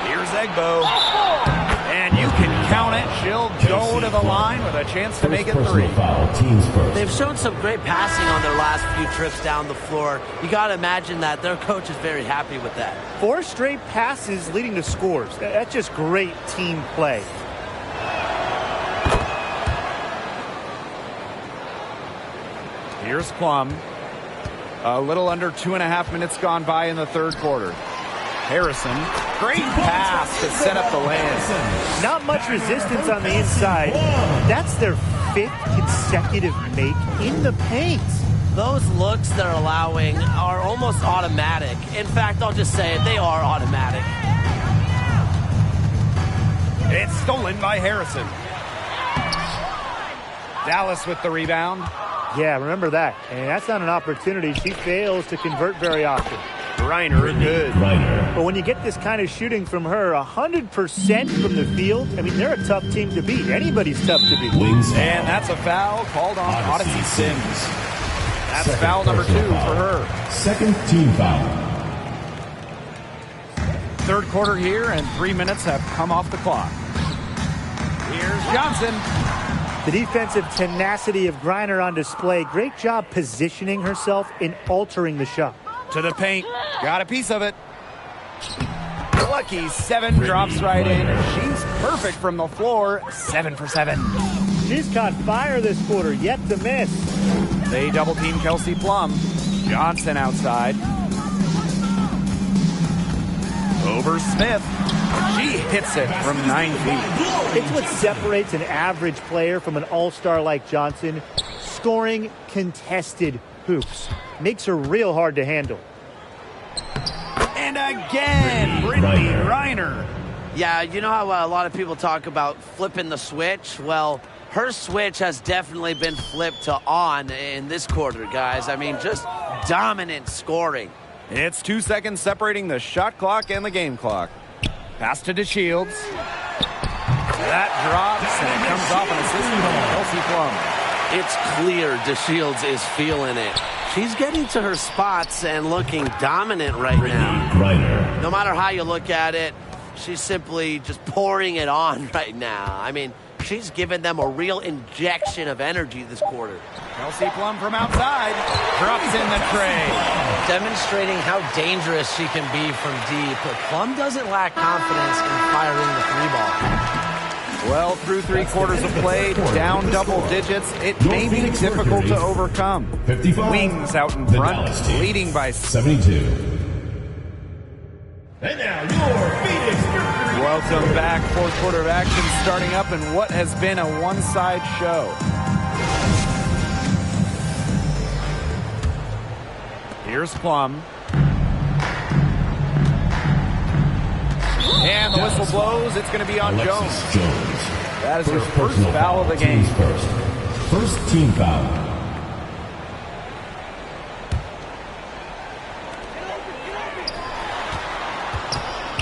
Here's Egbo. And you can count it. She'll go to the line with a chance to make it 3. They've shown some great passing on their last few trips down the floor. You got to imagine that their coach is very happy with that. 4 straight passes leading to scores. That's just great team play. Here's Plum. A little under 2.5 minutes gone by in the third quarter. Harrison, great pass to set up the lane. Not much resistance on the inside. That's their 5th consecutive make in the paint. Those looks they're allowing are almost automatic. In fact, I'll just say it, they are automatic. It's stolen by Harrison. Dallas with the rebound. Yeah, remember that. And that's not an opportunity she fails to convert very often. Griner good. But when you get this kind of shooting from her, 100% from the field, I mean, they're a tough team to beat. Anybody's tough to beat. And that's a foul called on Odyssey Sims. That's foul number 2 for her. Second team foul. Third quarter here, and 3 minutes have come off the clock. Here's Johnson. The defensive tenacity of Griner on display. Great job positioning herself and altering the shot. To the paint. Got a piece of it. Lucky 7 drops right in. She's perfect from the floor. 7 for 7. She's caught fire this quarter, yet to miss. They double team Kelsey Plum. Johnson outside. Over Smith. She hits it from 9 feet. It's what separates an average player from an all-star like Johnson. Scoring contested hoops. Makes her real hard to handle. And again, Brittany Griner. Yeah, you know how a lot of people talk about flipping the switch? Well, her switch has definitely been flipped to on in this quarter, guys. I mean, just dominant scoring. It's 2 seconds separating the shot clock and the game clock. Pass to DeShields. That drops, and it comes off an assist from Kelsey Plum. It's clear DeShields is feeling it. She's getting to her spots and looking dominant right now. No matter how you look at it, she's simply just pouring it on right now. I mean, she's given them a real injection of energy this quarter. Kelsey Plum from outside drops in the tray. Demonstrating how dangerous she can be from deep. But Plum doesn't lack confidence in firing the 3-ball. Well, through 3 quarters of play, down double digits, it may be difficult to overcome. 55. Wings out in The front, Dallas team. leading by 72. And now your Phoenix Mercury. Welcome back. Fourth quarter of action starting up in what has been a one-side show. Here's Plum. And the whistle blows. It's going to be on Jones. That is her first foul of the game. First team foul.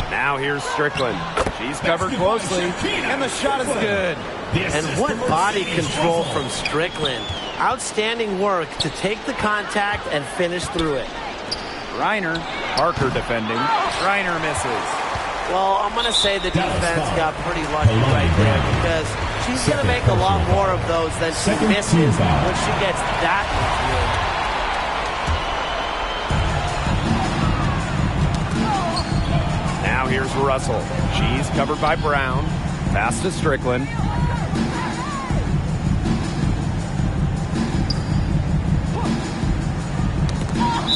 Now here's Strickland. She's covered closely, and the shot is good. And what body control from Strickland. Outstanding work to take the contact and finish through it. Reiner, Parker defending. Reiner misses. Well, I'm going to say the defense got pretty lucky right there because she's going to make a lot more of those than she misses when she gets that much. Now here's Russell. She's covered by Brown. Pass to Strickland.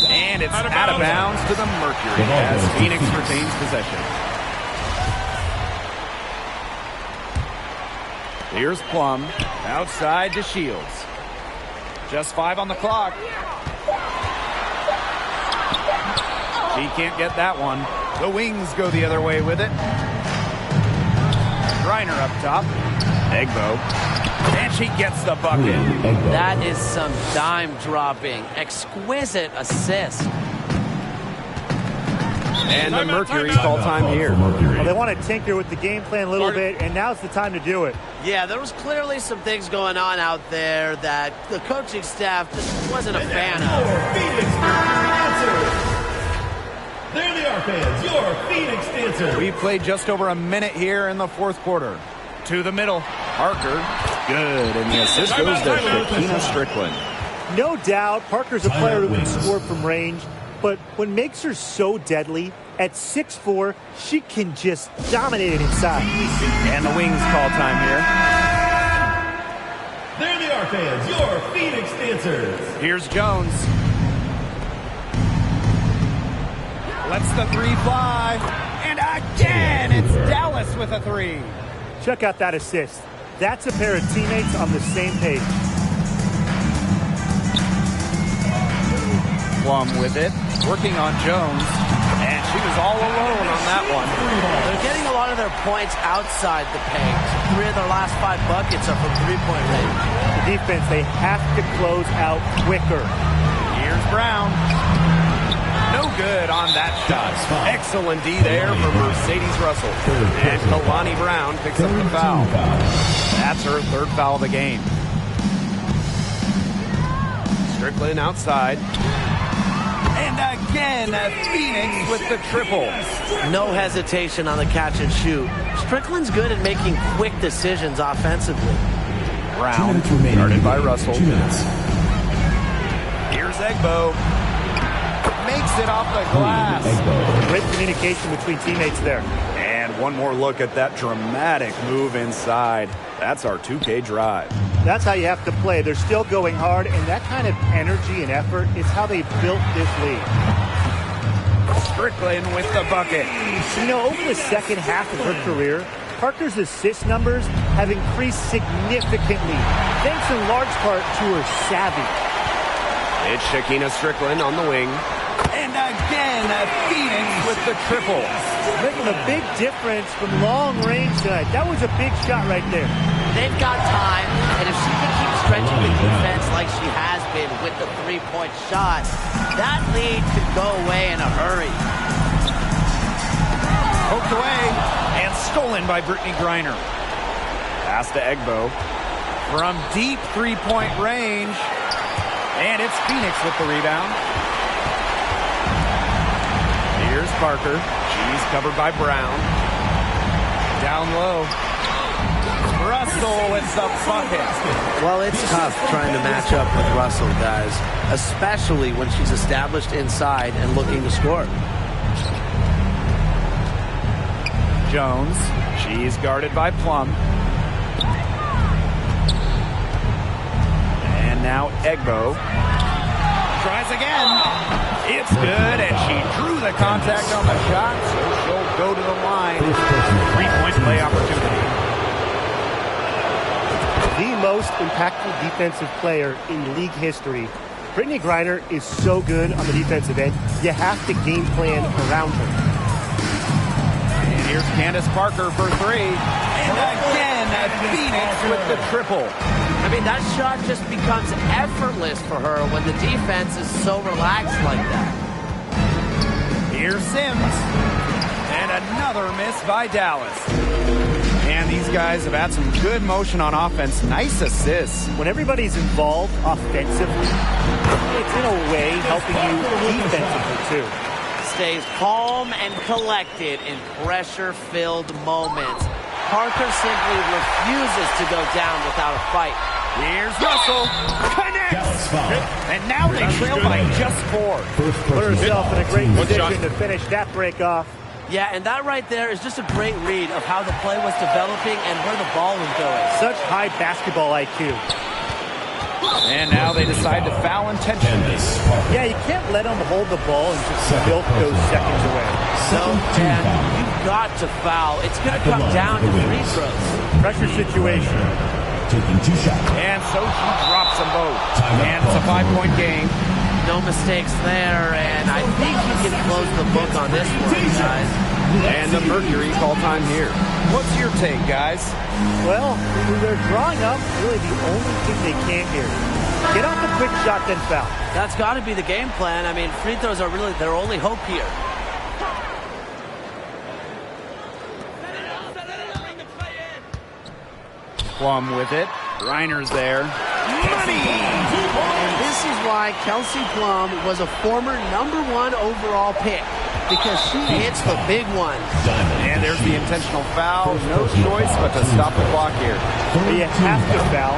And it's out of bounds to the Mercury as Phoenix retains possession. Here's Plum. Outside to Shields. Just 5 on the clock. She can't get that one. The Wings go the other way with it. Griner up top. Egbo. And she gets the bucket. That is some dime dropping. Exquisite assist. And the Mercury call time here. Well, they want to tinker with the game plan a little bit, and now's the time to do it. Yeah, there was clearly some things going on out there that the coaching staff just wasn't a fan of. Phoenix Dancers. There they are, fans. Your Phoenix Dancers. We've played just over a minute here in the fourth quarter. To the middle. Parker. Good. And the assist goes to Shakina Strickland. No doubt, Parker's a player who can score from range, but what makes her so deadly, at 6'4", she can just dominate it inside. And the Wings call time here. There they are, fans. Your Phoenix Dancers. Here's Jones. Lets the 3 fly. And again, it's Dallas with a 3. Check out that assist. That's a pair of teammates on the same page. Plum with it, working on Jones, and she was all alone on that one. They're getting a lot of their points outside the paint. 3 of their last 5 buckets are from three-point range. The defense, they have to close out quicker. Here's Brown. No good on that shot. Excellent D there for Mercedes Russell. And Kalani Brown picks up the foul. That's her 3rd foul of the game. Strickland outside. And again, Phoenix with the triple. No hesitation on the catch and shoot. Strickland's good at making quick decisions offensively. Brown, guarded by Russell. Here's Egbo. Makes it off the glass. Great communication between teammates there. And one more look at that dramatic move inside. That's our 2K drive. That's how you have to play. They're still going hard, and that kind of energy and effort is how they built this league. Strickland with the bucket. You know, over the second half of her career, Parker's assist numbers have increased significantly, thanks in large part to her savvy. It's Shakina Strickland on the wing. And again, Phoenix with the triple. Making a big difference from long range tonight. That was a big shot right there. They've got time, and if she can keep stretching the defense like she has been with the three-point shot, that lead could go away in a hurry. Poked away and stolen by Brittany Griner. Pass to Egbo. From deep three-point range. And it's Phoenix with the rebound. Here's Parker. She's covered by Brown. Down low. Russell with the bucket. Well, it's tough trying to match up with Russell, guys, especially when she's established inside and looking to score. Jones. She's guarded by Plum. And now Egbo. Tries again. It's good, and she drew the contact on the shot, so she'll go to the line. 3-point play opportunity. The most impactful defensive player in league history. Brittany Griner is so good on the defensive end, you have to game plan around her. And here's Candace Parker for 3. And again, Phoenix with the triple. I mean, that shot just becomes effortless for her when the defense is so relaxed like that. Here's Sims. And another miss by Dallas. And these guys have had some good motion on offense. Nice assists. When everybody's involved offensively, it's in a way helping you defensively too. Stays calm and collected in pressure-filled moments. Parker simply refuses to go down without a fight. Here's Russell. Connects. And now they trail by just 4. Put herself in a great position to finish that break off. Yeah, and that right there is just a great read of how the play was developing and where the ball was going. Such high basketball IQ. And now they decide to foul intentionally. Yeah, you can't let them hold the ball and just milk those seconds away. So, and you've got to foul. It's going to come down to free throws. Pressure situation. taking 2 shots. And so she drops them both. Time And it's a 5-point game. No mistakes there, and I think he can close the book on this one, guys. And the Mercury call time here. What's your take, guys? Well, they're drawing up really the only thing they can here. Get off the quick shot, then foul. That's got to be the game plan. I mean, free throws are really their only hope here. Plum with it. Reiner's there. Money! And this is why Kelsey Plum was a former #1 overall pick, because she hits the big ones. And there's the intentional foul. No choice but to stop the clock here. You have to foul,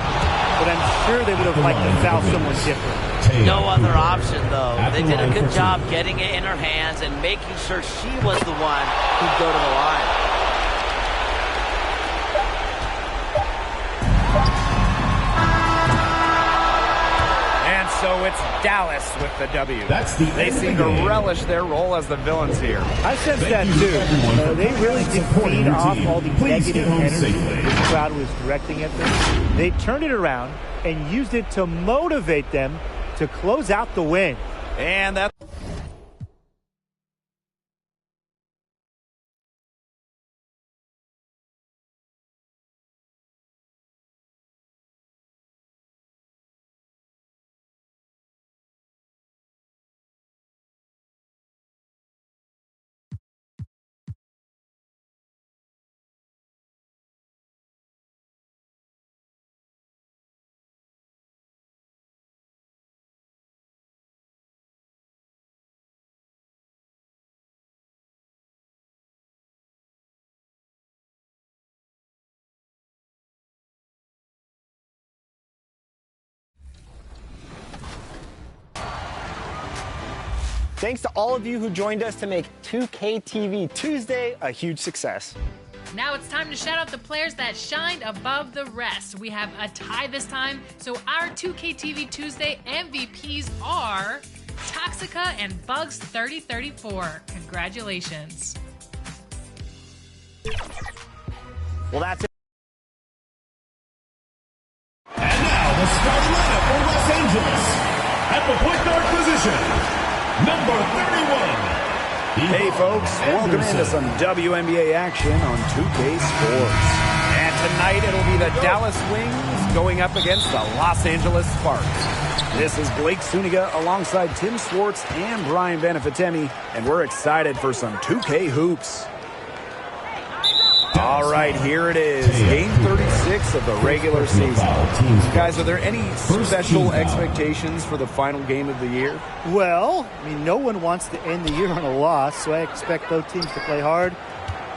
but I'm sure they would have liked to foul someone different. No other option, though. They did a good job getting it in her hands and making sure she was the one who'd go to the line. So it's Dallas with the W. That's the They seem to relish their role as the villains here. I sense that too. They really did feed off all the negative energy the crowd was directing at them. They turned it around and used it to motivate them to close out the win. And that's... Thanks to all of you who joined us to make 2K TV Tuesday a huge success. Now it's time to shout out the players that shined above the rest. We have a tie this time, so our 2K TV Tuesday MVPs are Toxica and Bugs3034. Congratulations. Well, that's it. And now the starting lineup for Los Angeles. At the point guard position, number 31. Hey folks, welcome into some WNBA action on 2K Sports. And tonight it'll be the Dallas Wings going up against the Los Angeles Sparks. This is Blake Suniga alongside Tim Swartz and Brian Benefitemi, and we're excited for some 2K hoops. All right, here it is, Game 36 of the regular season. Guys, are there any special expectations for the final game of the year? Well, I mean, no one wants to end the year on a loss, so I expect both teams to play hard,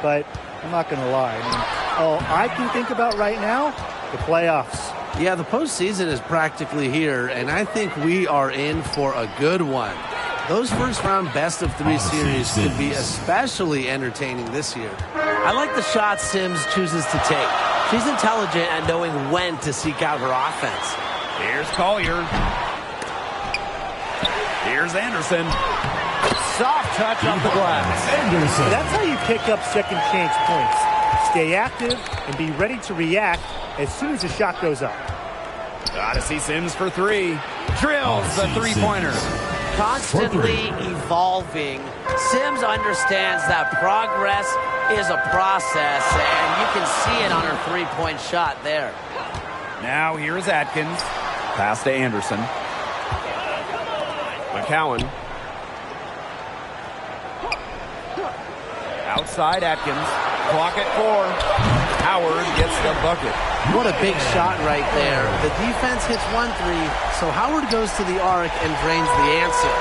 but I'm not going to lie. I mean, all I can think about right now, the playoffs. Yeah, the postseason is practically here, and I think we are in for a good one. Those first-round best-of-3 series could be especially entertaining this year. I like the shots Sims chooses to take. She's intelligent at knowing when to seek out her offense. Here's Collier. Here's Anderson. Soft touch off the glass. Anderson. That's how you pick up second-chance points. Stay active and be ready to react as soon as the shot goes up. Gotta see Sims for three. Drills the three-pointer. Constantly evolving, Sims understands that progress is a process, and you can see it on her three-point shot there. Now here is Atkins. Pass to Anderson. McCowan. Outside Atkins. Clock at 4. Howard gets the bucket. What a big shot right there. The defense hits 1-3, so Howard goes to the arc and drains the answer.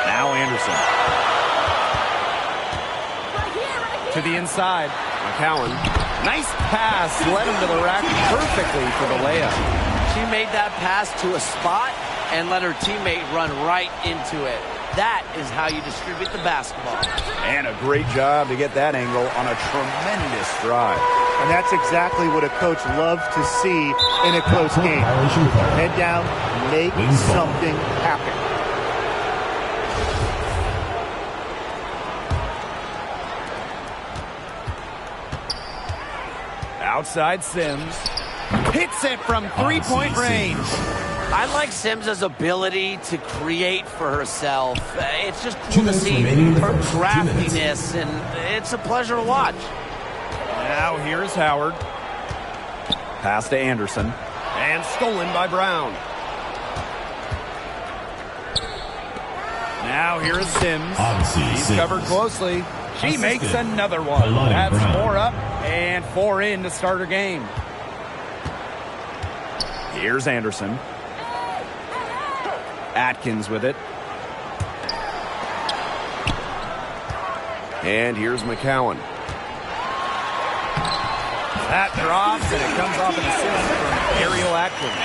Now Anderson. To the inside. McCowan. Nice pass. Led him to the rack perfectly for the layup. She made that pass to a spot and let her teammate run right into it. That is how you distribute the basketball. And a great job to get that angle on a tremendous drive. And that's exactly what a coach loves to see in a close game. Head down, make something happen. Outside Sims. Hits it from three-point range. I like Sims' ability to create for herself. It's just cool to see her craftiness, and it's a pleasure to watch. Now here's Howard. Pass to Anderson. And stolen by Brown. Now here's Sims. He's covered closely. She makes another one. That's 4 up and 4 in to start her game. Here's Anderson. Atkins with it. And here's McCowan. That drops, and it comes off an assist from Ariel Atkins.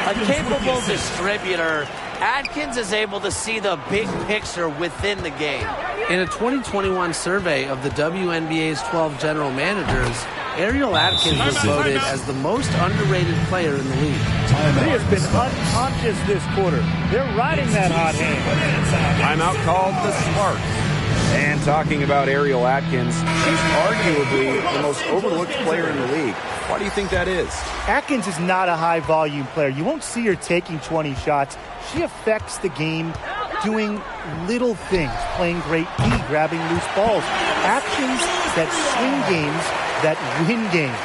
A capable distributor, Atkins is able to see the big picture within the game. In a 2021 survey of the WNBA's 12 general managers, Ariel Atkins was voted as the most underrated player in the league. He has been unconscious this quarter. They're riding that hot hand. Timeout called the Sparks. And talking about Ariel Atkins, she's arguably the most overlooked player in the league. Why do you think that is? Atkins is not a high-volume player. You won't see her taking 20 shots. She affects the game doing little things, playing great D, grabbing loose balls. Actions that swing games, that win games.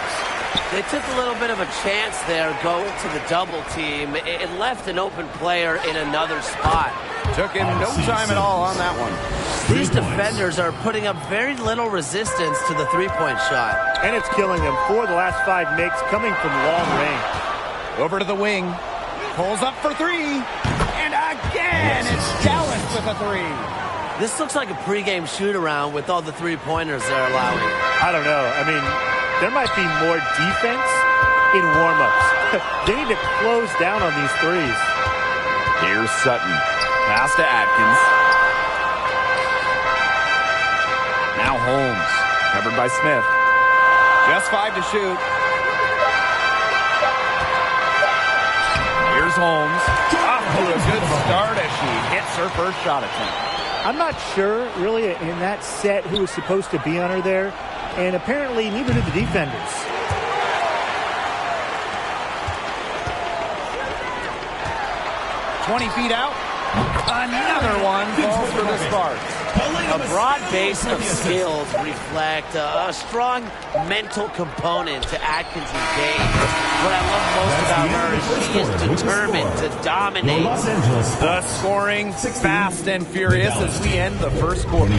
They took a little bit of a chance there going to the double team. It left an open player in another spot. Took him no time at all on that one. These defenders are putting up very little resistance to the three-point shot. And it's killing them. 4 of the last 5 makes coming from long range. Over to the wing. Pulls up for 3. And again, it's Dallas with a 3. This looks like a pregame shoot-around with all the three-pointers they're allowing. I don't know. I mean, there might be more defense in warm-ups. They need to close down on these threes. Here's Sutton. Pass to Atkins. Now Holmes. Covered by Smith. Just 5 to shoot. Here's Holmes. Off to a good start as she hits her first shot attempt. I'm not sure, really, in that set who was supposed to be on her there. And apparently, neither did the defenders. "20 feet out. Another one falls for the Sparks. A broad base of skills reflect a strong mental component to Atkins' game. What I love most about her is she is determined to dominate. The scoring fast and furious as we end the first quarter.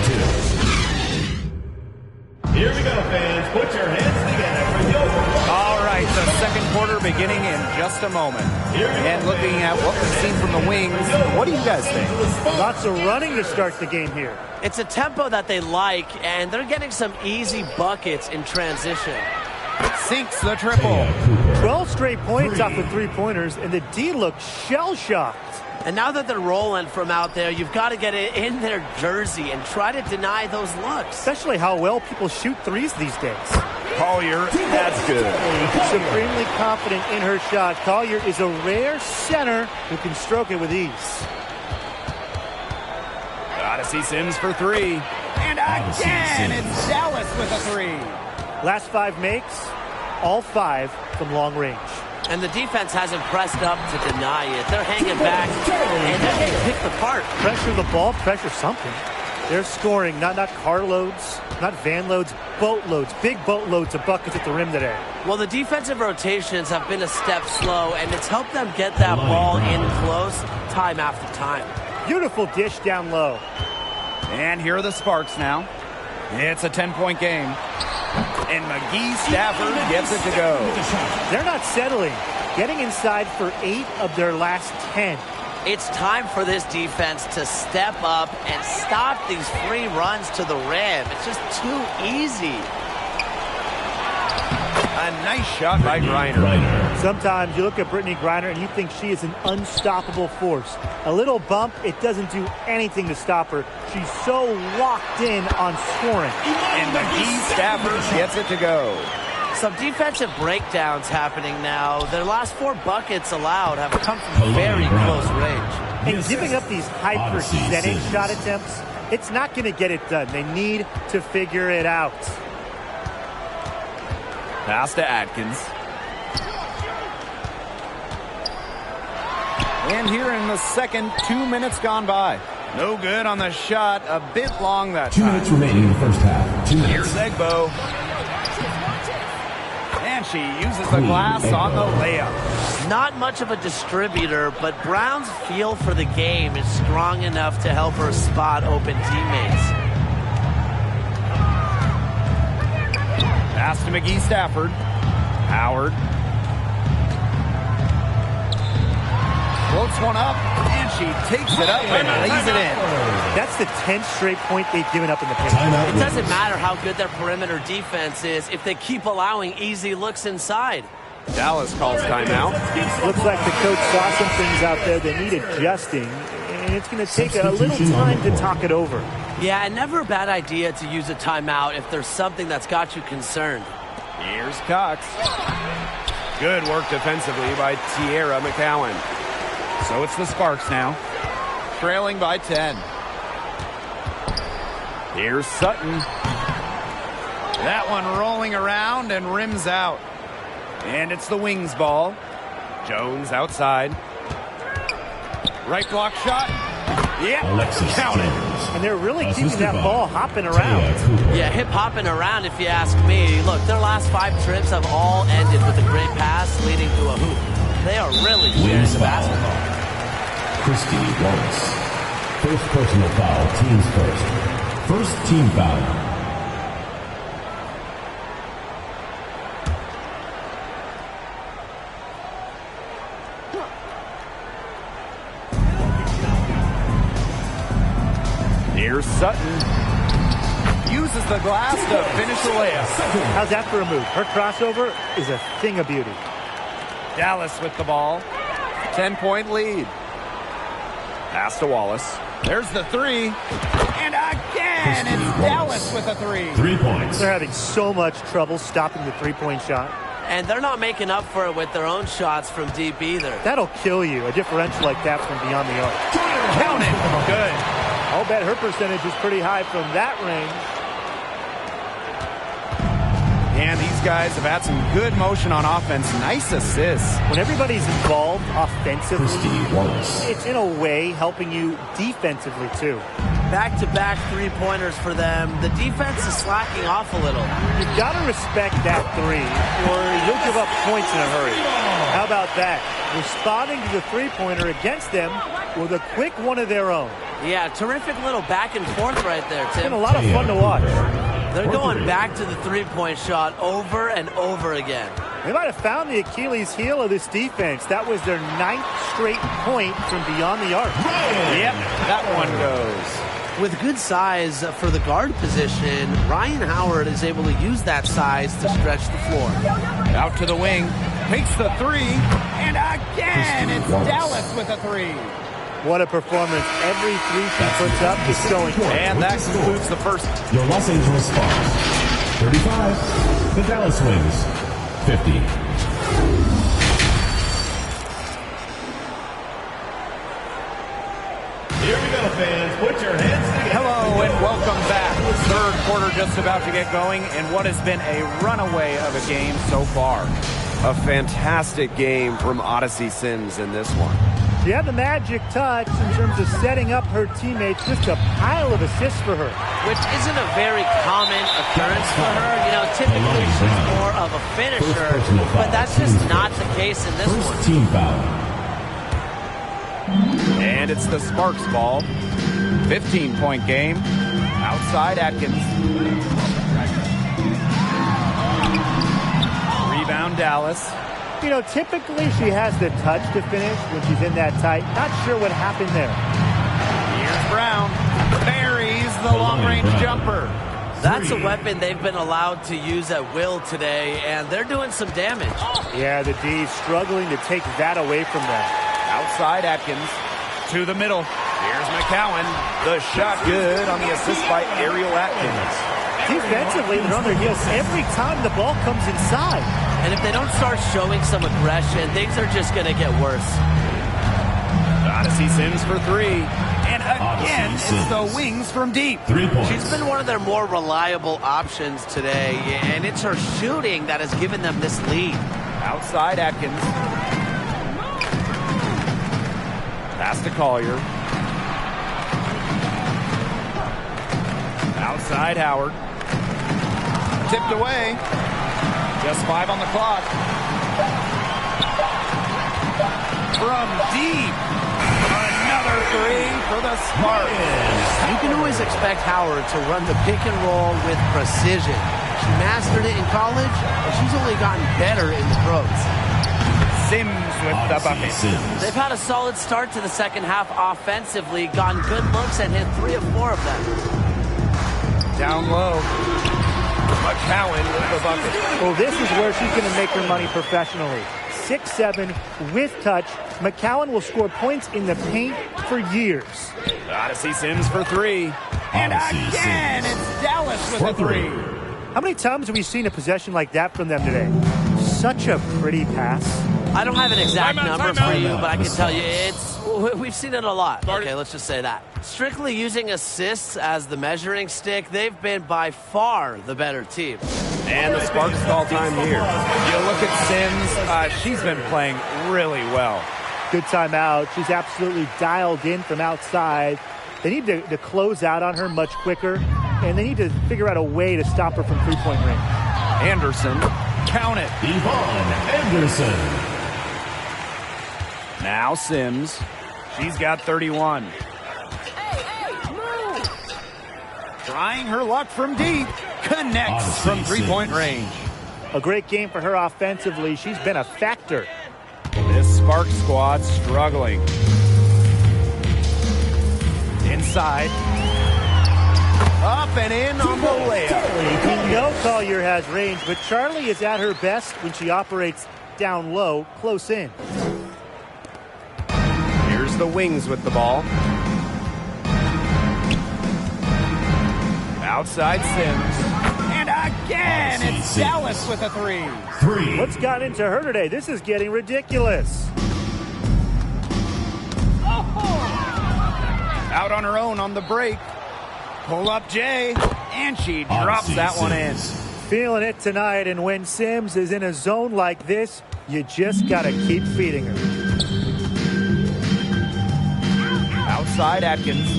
Here we go, fans. Put your hands together for your... All right, the second quarter beginning in just a moment. And looking at what we've seen from the wings, what do you guys think? Lots of running to start the game here. It's a tempo that they like, and they're getting some easy buckets in transition. Sinks the triple. 12 straight points off the three-pointers, and the D looks shell-shocked. And now that they're rolling from out there, you've got to get it in their jersey and try to deny those looks. Especially how well people shoot threes these days. Collier, that's good. Supremely confident in her shot. Collier is a rare center who can stroke it with ease. Gotta see Sims for 3. And again, it's Dallas with a 3. Last 5 makes, all 5 from long range. And the defense hasn't pressed up to deny it. They're hanging back, and they're getting picked apart. Pressure the ball, pressure something. They're scoring, not carloads, not van loads, boatloads, big boatloads of buckets at the rim today. Well, the defensive rotations have been a step slow, and it's helped them get that ball in close time after time. Beautiful dish down low. And here are the Sparks now. It's a 10-point game. And McGee Stafford gets it to go. They're not settling. Getting inside for 8 of their last 10. It's time for this defense to step up and stop these free runs to the rim. It's just too easy. A nice shot by Griner. Sometimes you look at Brittany Griner and you think she is an unstoppable force. A little bump, it doesn't do anything to stop her. She's so locked in on scoring. And McGee Stafford gets it to go. Some defensive breakdowns happening now. Their last 4 buckets allowed have come from very close range. And giving up these high percentage shot attempts, it's not going to get it done. They need to figure it out. Pass to Atkins. And here in the second, 2 minutes gone by. No good on the shot. A bit long that 2 time. minutes remaining in the first half. 2 minutes. Here's Egbo. And she uses the glass on the layup. Not much of a distributor, but Brown's feel for the game is strong enough to help her spot open teammates. Pass to McGee Stafford. Howard. Floats one up, and she takes it up and lays it in. That's the 10th straight point they've given up in the paint. It doesn't matter how good their perimeter defense is if they keep allowing easy looks inside. Dallas calls timeout. Looks like the coach saw some things out there that need adjusting, and it's going to take a little time to talk it over. Yeah, and never a bad idea to use a timeout if there's something that's got you concerned. Here's Cox. Good work defensively by Tierra McCowan. So it's the Sparks now, trailing by 10. Here's Sutton. That one rolling around and rims out. And it's the Wings ball. Jones outside. Right block shot. Yep, count it. And they're really keeping that ball hopping around. Yeah, hip hopping around if you ask me. Look, their last 5 trips have all ended with a great pass leading to a hoop. They are really sharing the basketball. Christy Wallace. First personal foul, teams first. First team foul. Here's Sutton. Uses the glass to finish the layup. How's that for a move? Her crossover is a thing of beauty. Dallas with the ball. 10-point lead. Pass to Wallace. There's the three. And again, it's Dallas with a three. 3 points. They're having so much trouble stopping the three-point shot. And they're not making up for it with their own shots from deep either. That'll kill you, a differential like that from beyond the arc. Count it. Good. I'll bet her percentage is pretty high from that range. And these guys have had some good motion on offense. Nice assists. When everybody's involved offensively, Christy Wallace. it's in a way helping you defensively too. Back-to-back three-pointers for them. The defense is slacking off a little. You've got to respect that three, or you'll give up points in a hurry. How about that? Responding to the three-pointer against them with a quick one of their own. Yeah, terrific little back and forth right there, Tim. It's been a lot of fun to watch. They're going back to the three-point shot over and over again. They might have found the Achilles heel of this defense. That was their 9th straight point from beyond the arc. Yep, that one goes. With good size for the guard position, Ryan Howard is able to use that size to stretch the floor. Out to the wing, takes the three, and again, it's Dallas with a three. What a performance. Every three she puts up is showing. And that concludes the first. Your Los Angeles Sparks. 35. The Dallas Wings. 50. Here we go, fans. Put your hands together. Hello and welcome back. Third quarter just about to get going, and what has been a runaway of a game so far. A fantastic game from Odyssey Sims in this one. She had the magic touch in terms of setting up her teammates. Just a pile of assists for her. Which isn't a very common occurrence for her. You know, typically she's more of a finisher, but that's just not the case in this one. First team foul. And it's the Sparks ball. 15-point game. Outside Atkins. Rebound Dallas. You know, typically she has the touch to finish when she's in that tight. Not sure what happened there. Here's Brown. Buries the long-range jumper. That's a weapon they've been allowed to use at will today, and they're doing some damage. Yeah, the D's struggling to take that away from them. Outside Atkins. To the middle. Here's McCowan. The shot good on the assist by Ariel Atkins. Defensively, they're on their heels every time the ball comes inside. And if they don't start showing some aggression, things are just going to get worse. Odyssey Sims for three. And again, it's the Wings from deep. 3 points. She's been one of their more reliable options today, and it's her shooting that has given them this lead. Outside Atkins. Pass to Collier. Outside Howard. Tipped away. Just 5 on the clock. From deep. Another three for the Spartans. You can always expect Howard to run the pick and roll with precision. She mastered it in college, and she's only gotten better in the pros. Sims with the bucket. They've had a solid start to the second half offensively, gotten good looks, and hit 3 of 4 of them. Down low. McCowan with the bucket. Well, this is where she's going to make her money professionally. 6'7", with touch. McCowan will score points in the paint for years. Odyssey Sims for three. And again, it's Dallas with a three. How many times have we seen a possession like that from them today? Such a pretty pass. I don't have an exact number for you, but I can tell you we've seen it a lot. Okay, let's just say that. Strictly using assists as the measuring stick, they've been by far the better team. And the Sparks call time here. You look at Sims, she's been playing really well. Good timeout. She's absolutely dialed in from outside. They need to close out on her much quicker, and they need to figure out a way to stop her from three-point range. Anderson, count it. Yvonne Anderson. Now Sims. She's got 31. Trying her luck from deep. Connects from three-point range. A great game for her offensively. She's been a factor. This Spark squad struggling. Inside. Up and in on the layup. We know Collier has range, but Charlie is at her best when she operates down low, close in. Here's the Wings with the ball. Outside Sims. And again, it's Dallas with a three. What's gotten into her today? This is getting ridiculous. Out on her own on the break. Pull up Jay. And she drops that one in. Feeling it tonight, and when Sims is in a zone like this, you just got to keep feeding her. Outside Atkins.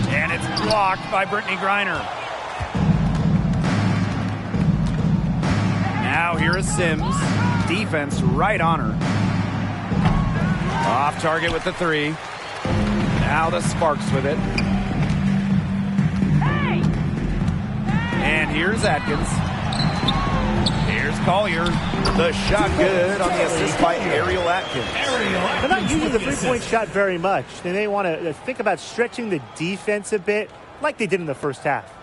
And it's blocked by Brittany Griner. Now here is Sims. Defense right on her. Off target with the three. Now the Sparks with it. And here's Atkins. Here's Collier. The shot good on the assist by Ariel Atkins. They're not using the three-point shot very much. They may want to think about stretching the defense a bit like they did in the first half.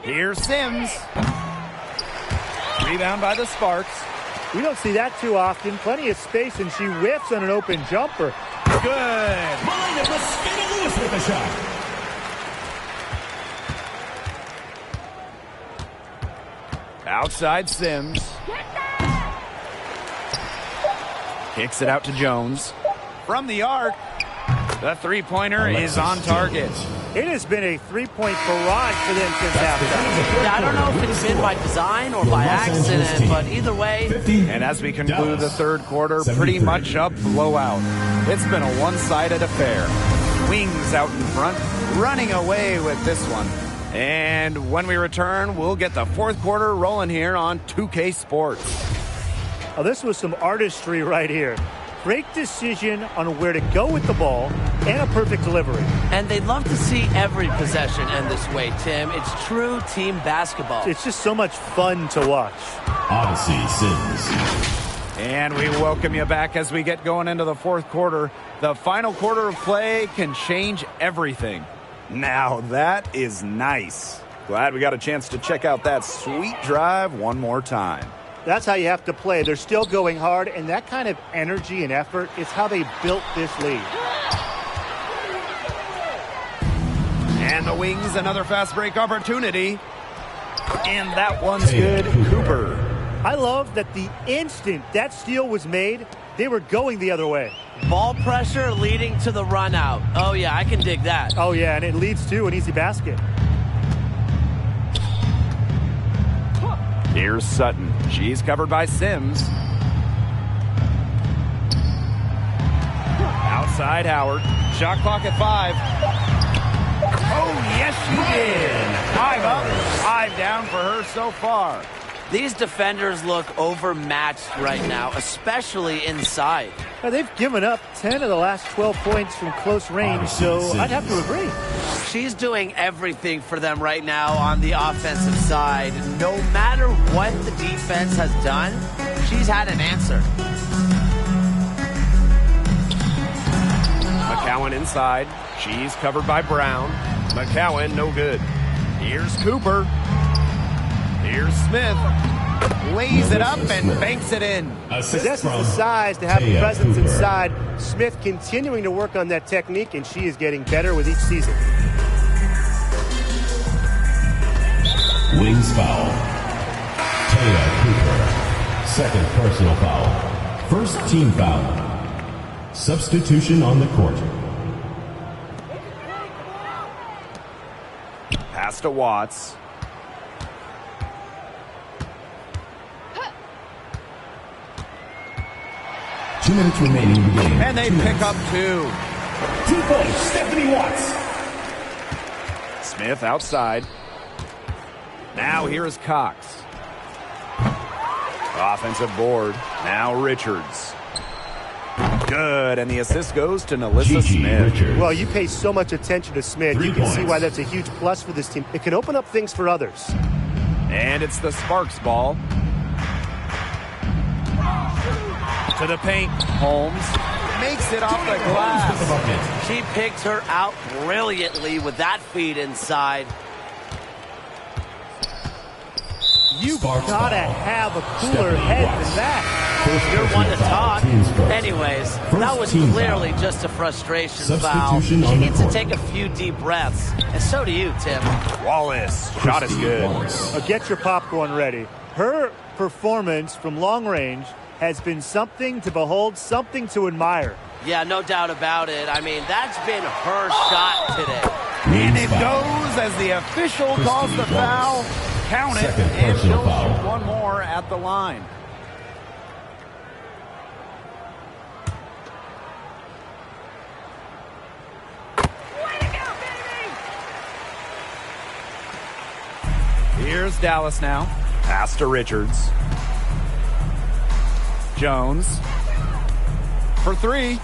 Here's Sims. Rebound by the Sparks. We don't see that too often. Plenty of space, and she whiffs on an open jumper. Good. Lewis with the shot. Outside Sims. Kicks it out to Jones. From the arc. The three-pointer is on target. It has been a three-point barrage for them since halftime. Yeah, I don't know if it's been by design or by accident, but either way. And as we conclude the third quarter, pretty much a blowout. It's been a one-sided affair. Wings out in front, running away with this one. And when we return, we'll get the fourth quarter rolling here on 2K Sports. Oh, this was some artistry right here. Great decision on where to go with the ball and a perfect delivery. And they'd love to see every possession end this way, Tim. It's true team basketball. It's just so much fun to watch. Odyssey Sims. And we welcome you back as we get going into the fourth quarter. The final quarter of play can change everything. Now that is nice. Glad we got a chance to check out that sweet drive one more time. That's how you have to play. They're still going hard, and that kind of energy and effort is how they built this lead. And the Wings, another fast break opportunity. And that one's good. Cooper. I love that the instant that steal was made, they were going the other way. Ball pressure leading to the run out. Oh, yeah, I can dig that. Oh, yeah, and it leads to an easy basket. Here's Sutton. She's covered by Sims. Outside Howard. Shot clock at 5. Oh, yes, she did. 5 up, 5 down for her so far. These defenders look overmatched right now, especially inside. Now, they've given up 10 of the last 12 points from close range, so I'd have to agree. She's doing everything for them right now on the offensive side. No matter what the defense has done, she's had an answer. McCowan inside. She's covered by Brown. McCowan, no good. Here's Cooper. Here's Smith. Lays it up and banks it in. Possesses the size to have the presence inside. Smith continuing to work on that technique, and she is getting better with each season. Wings foul. Taya Cooper. Second personal foul. First team foul. Substitution on the court. Pass to Watts. Two minutes remaining in the game. And they pick up 2. 2 points, Stephanie Watts. Smith outside. Now here is Cox. Offensive board. Now Richards. Good, and the assist goes to Nalissa Smith. Richards. Well, you pay so much attention to Smith. 3 You can see points. why that's a huge plus for this team. It can open up things for others. And it's the Sparks ball. To the paint. Holmes makes it off the glass. She picked her out brilliantly with that feed inside. You've got to have a cooler head than that. You're one to talk. Teams first. Anyways, First that was team clearly foul. just a frustration foul. Substitution She on the needs to court. take a few deep breaths. And so do you, Tim. Wallace. Shot is good. Wallace. Get your popcorn ready. Her performance from long range has been something to behold, something to admire. Yeah, no doubt about it. I mean, that's been her shot today. And Wings it foul. goes as the official calls the foul. Count it. Second And personal she'll foul. shoot one more at the line. Here's Dallas now. Pass to Richards. Jones. For 3.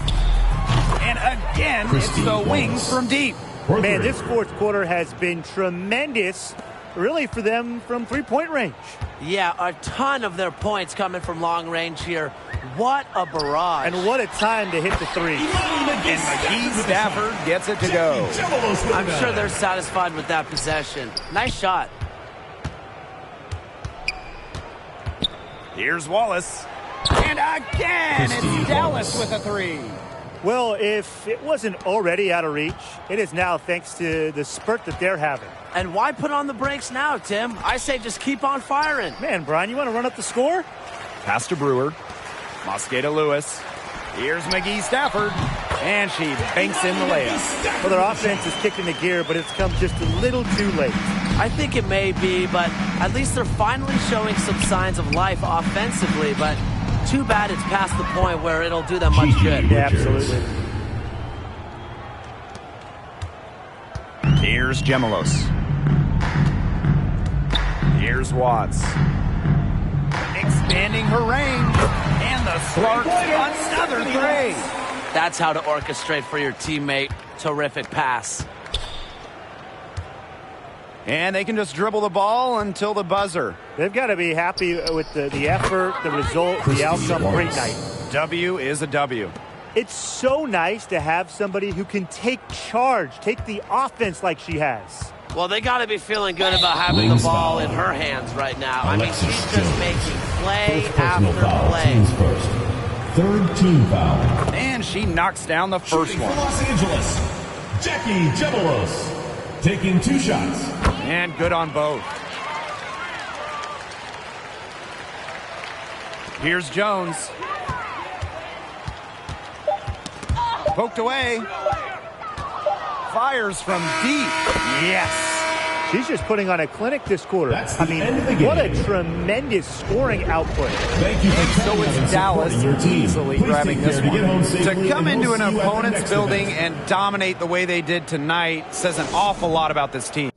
And again, it's the wings from deep. Man, this fourth quarter has been tremendous, really, for them from three-point range. Yeah, a ton of their points coming from long range here. What a barrage. And what a time to hit the three. And McGee Stafford gets it to go. I'm sure they're satisfied with that possession. Nice shot. Here's Wallace. And again, it's Dallas with a 3. Well, if it wasn't already out of reach, it is now thanks to the spurt that they're having. And why put on the brakes now, Tim? I say just keep on firing. Man, Brian, you want to run up the score? Pass to Brewer. Mosqueda Lewis. Here's McGee Stafford. And she banks in the layup. Well, their offense is kicked into gear, but it's come just a little too late. I think it may be, but at least they're finally showing some signs of life offensively. But too bad it's past the point where it'll do them much good. Yeah, absolutely. Here's Gemelos. Here's Watts. Expanding her range. And the Sparks, another 3. That's how to orchestrate for your teammate. Terrific pass. And they can just dribble the ball until the buzzer. They've got to be happy with the effort, the result, the outcome. Great night. W is a W. It's so nice to have somebody who can take charge, take the offense like she has. Well, they got to be feeling good about having the ball in her hands right now. I mean, she's just making play First personal after foul. play. Teams first. Third team foul. And she knocks down the first Shooting one. for Los Angeles, Jackie Gemelos. Taking 2 shots. And good on both. Here's Jones. Poked away. Fires from deep. Yes. She's just putting on a clinic this quarter. That's the I mean, end of the game. what a tremendous scoring output. Thank you for So coming it's and Dallas supporting your team. easily Please grabbing take this care to get home one. safely, To come and into we'll an see you at the opponent's next building event. and dominate the way they did tonight says an awful lot about this team.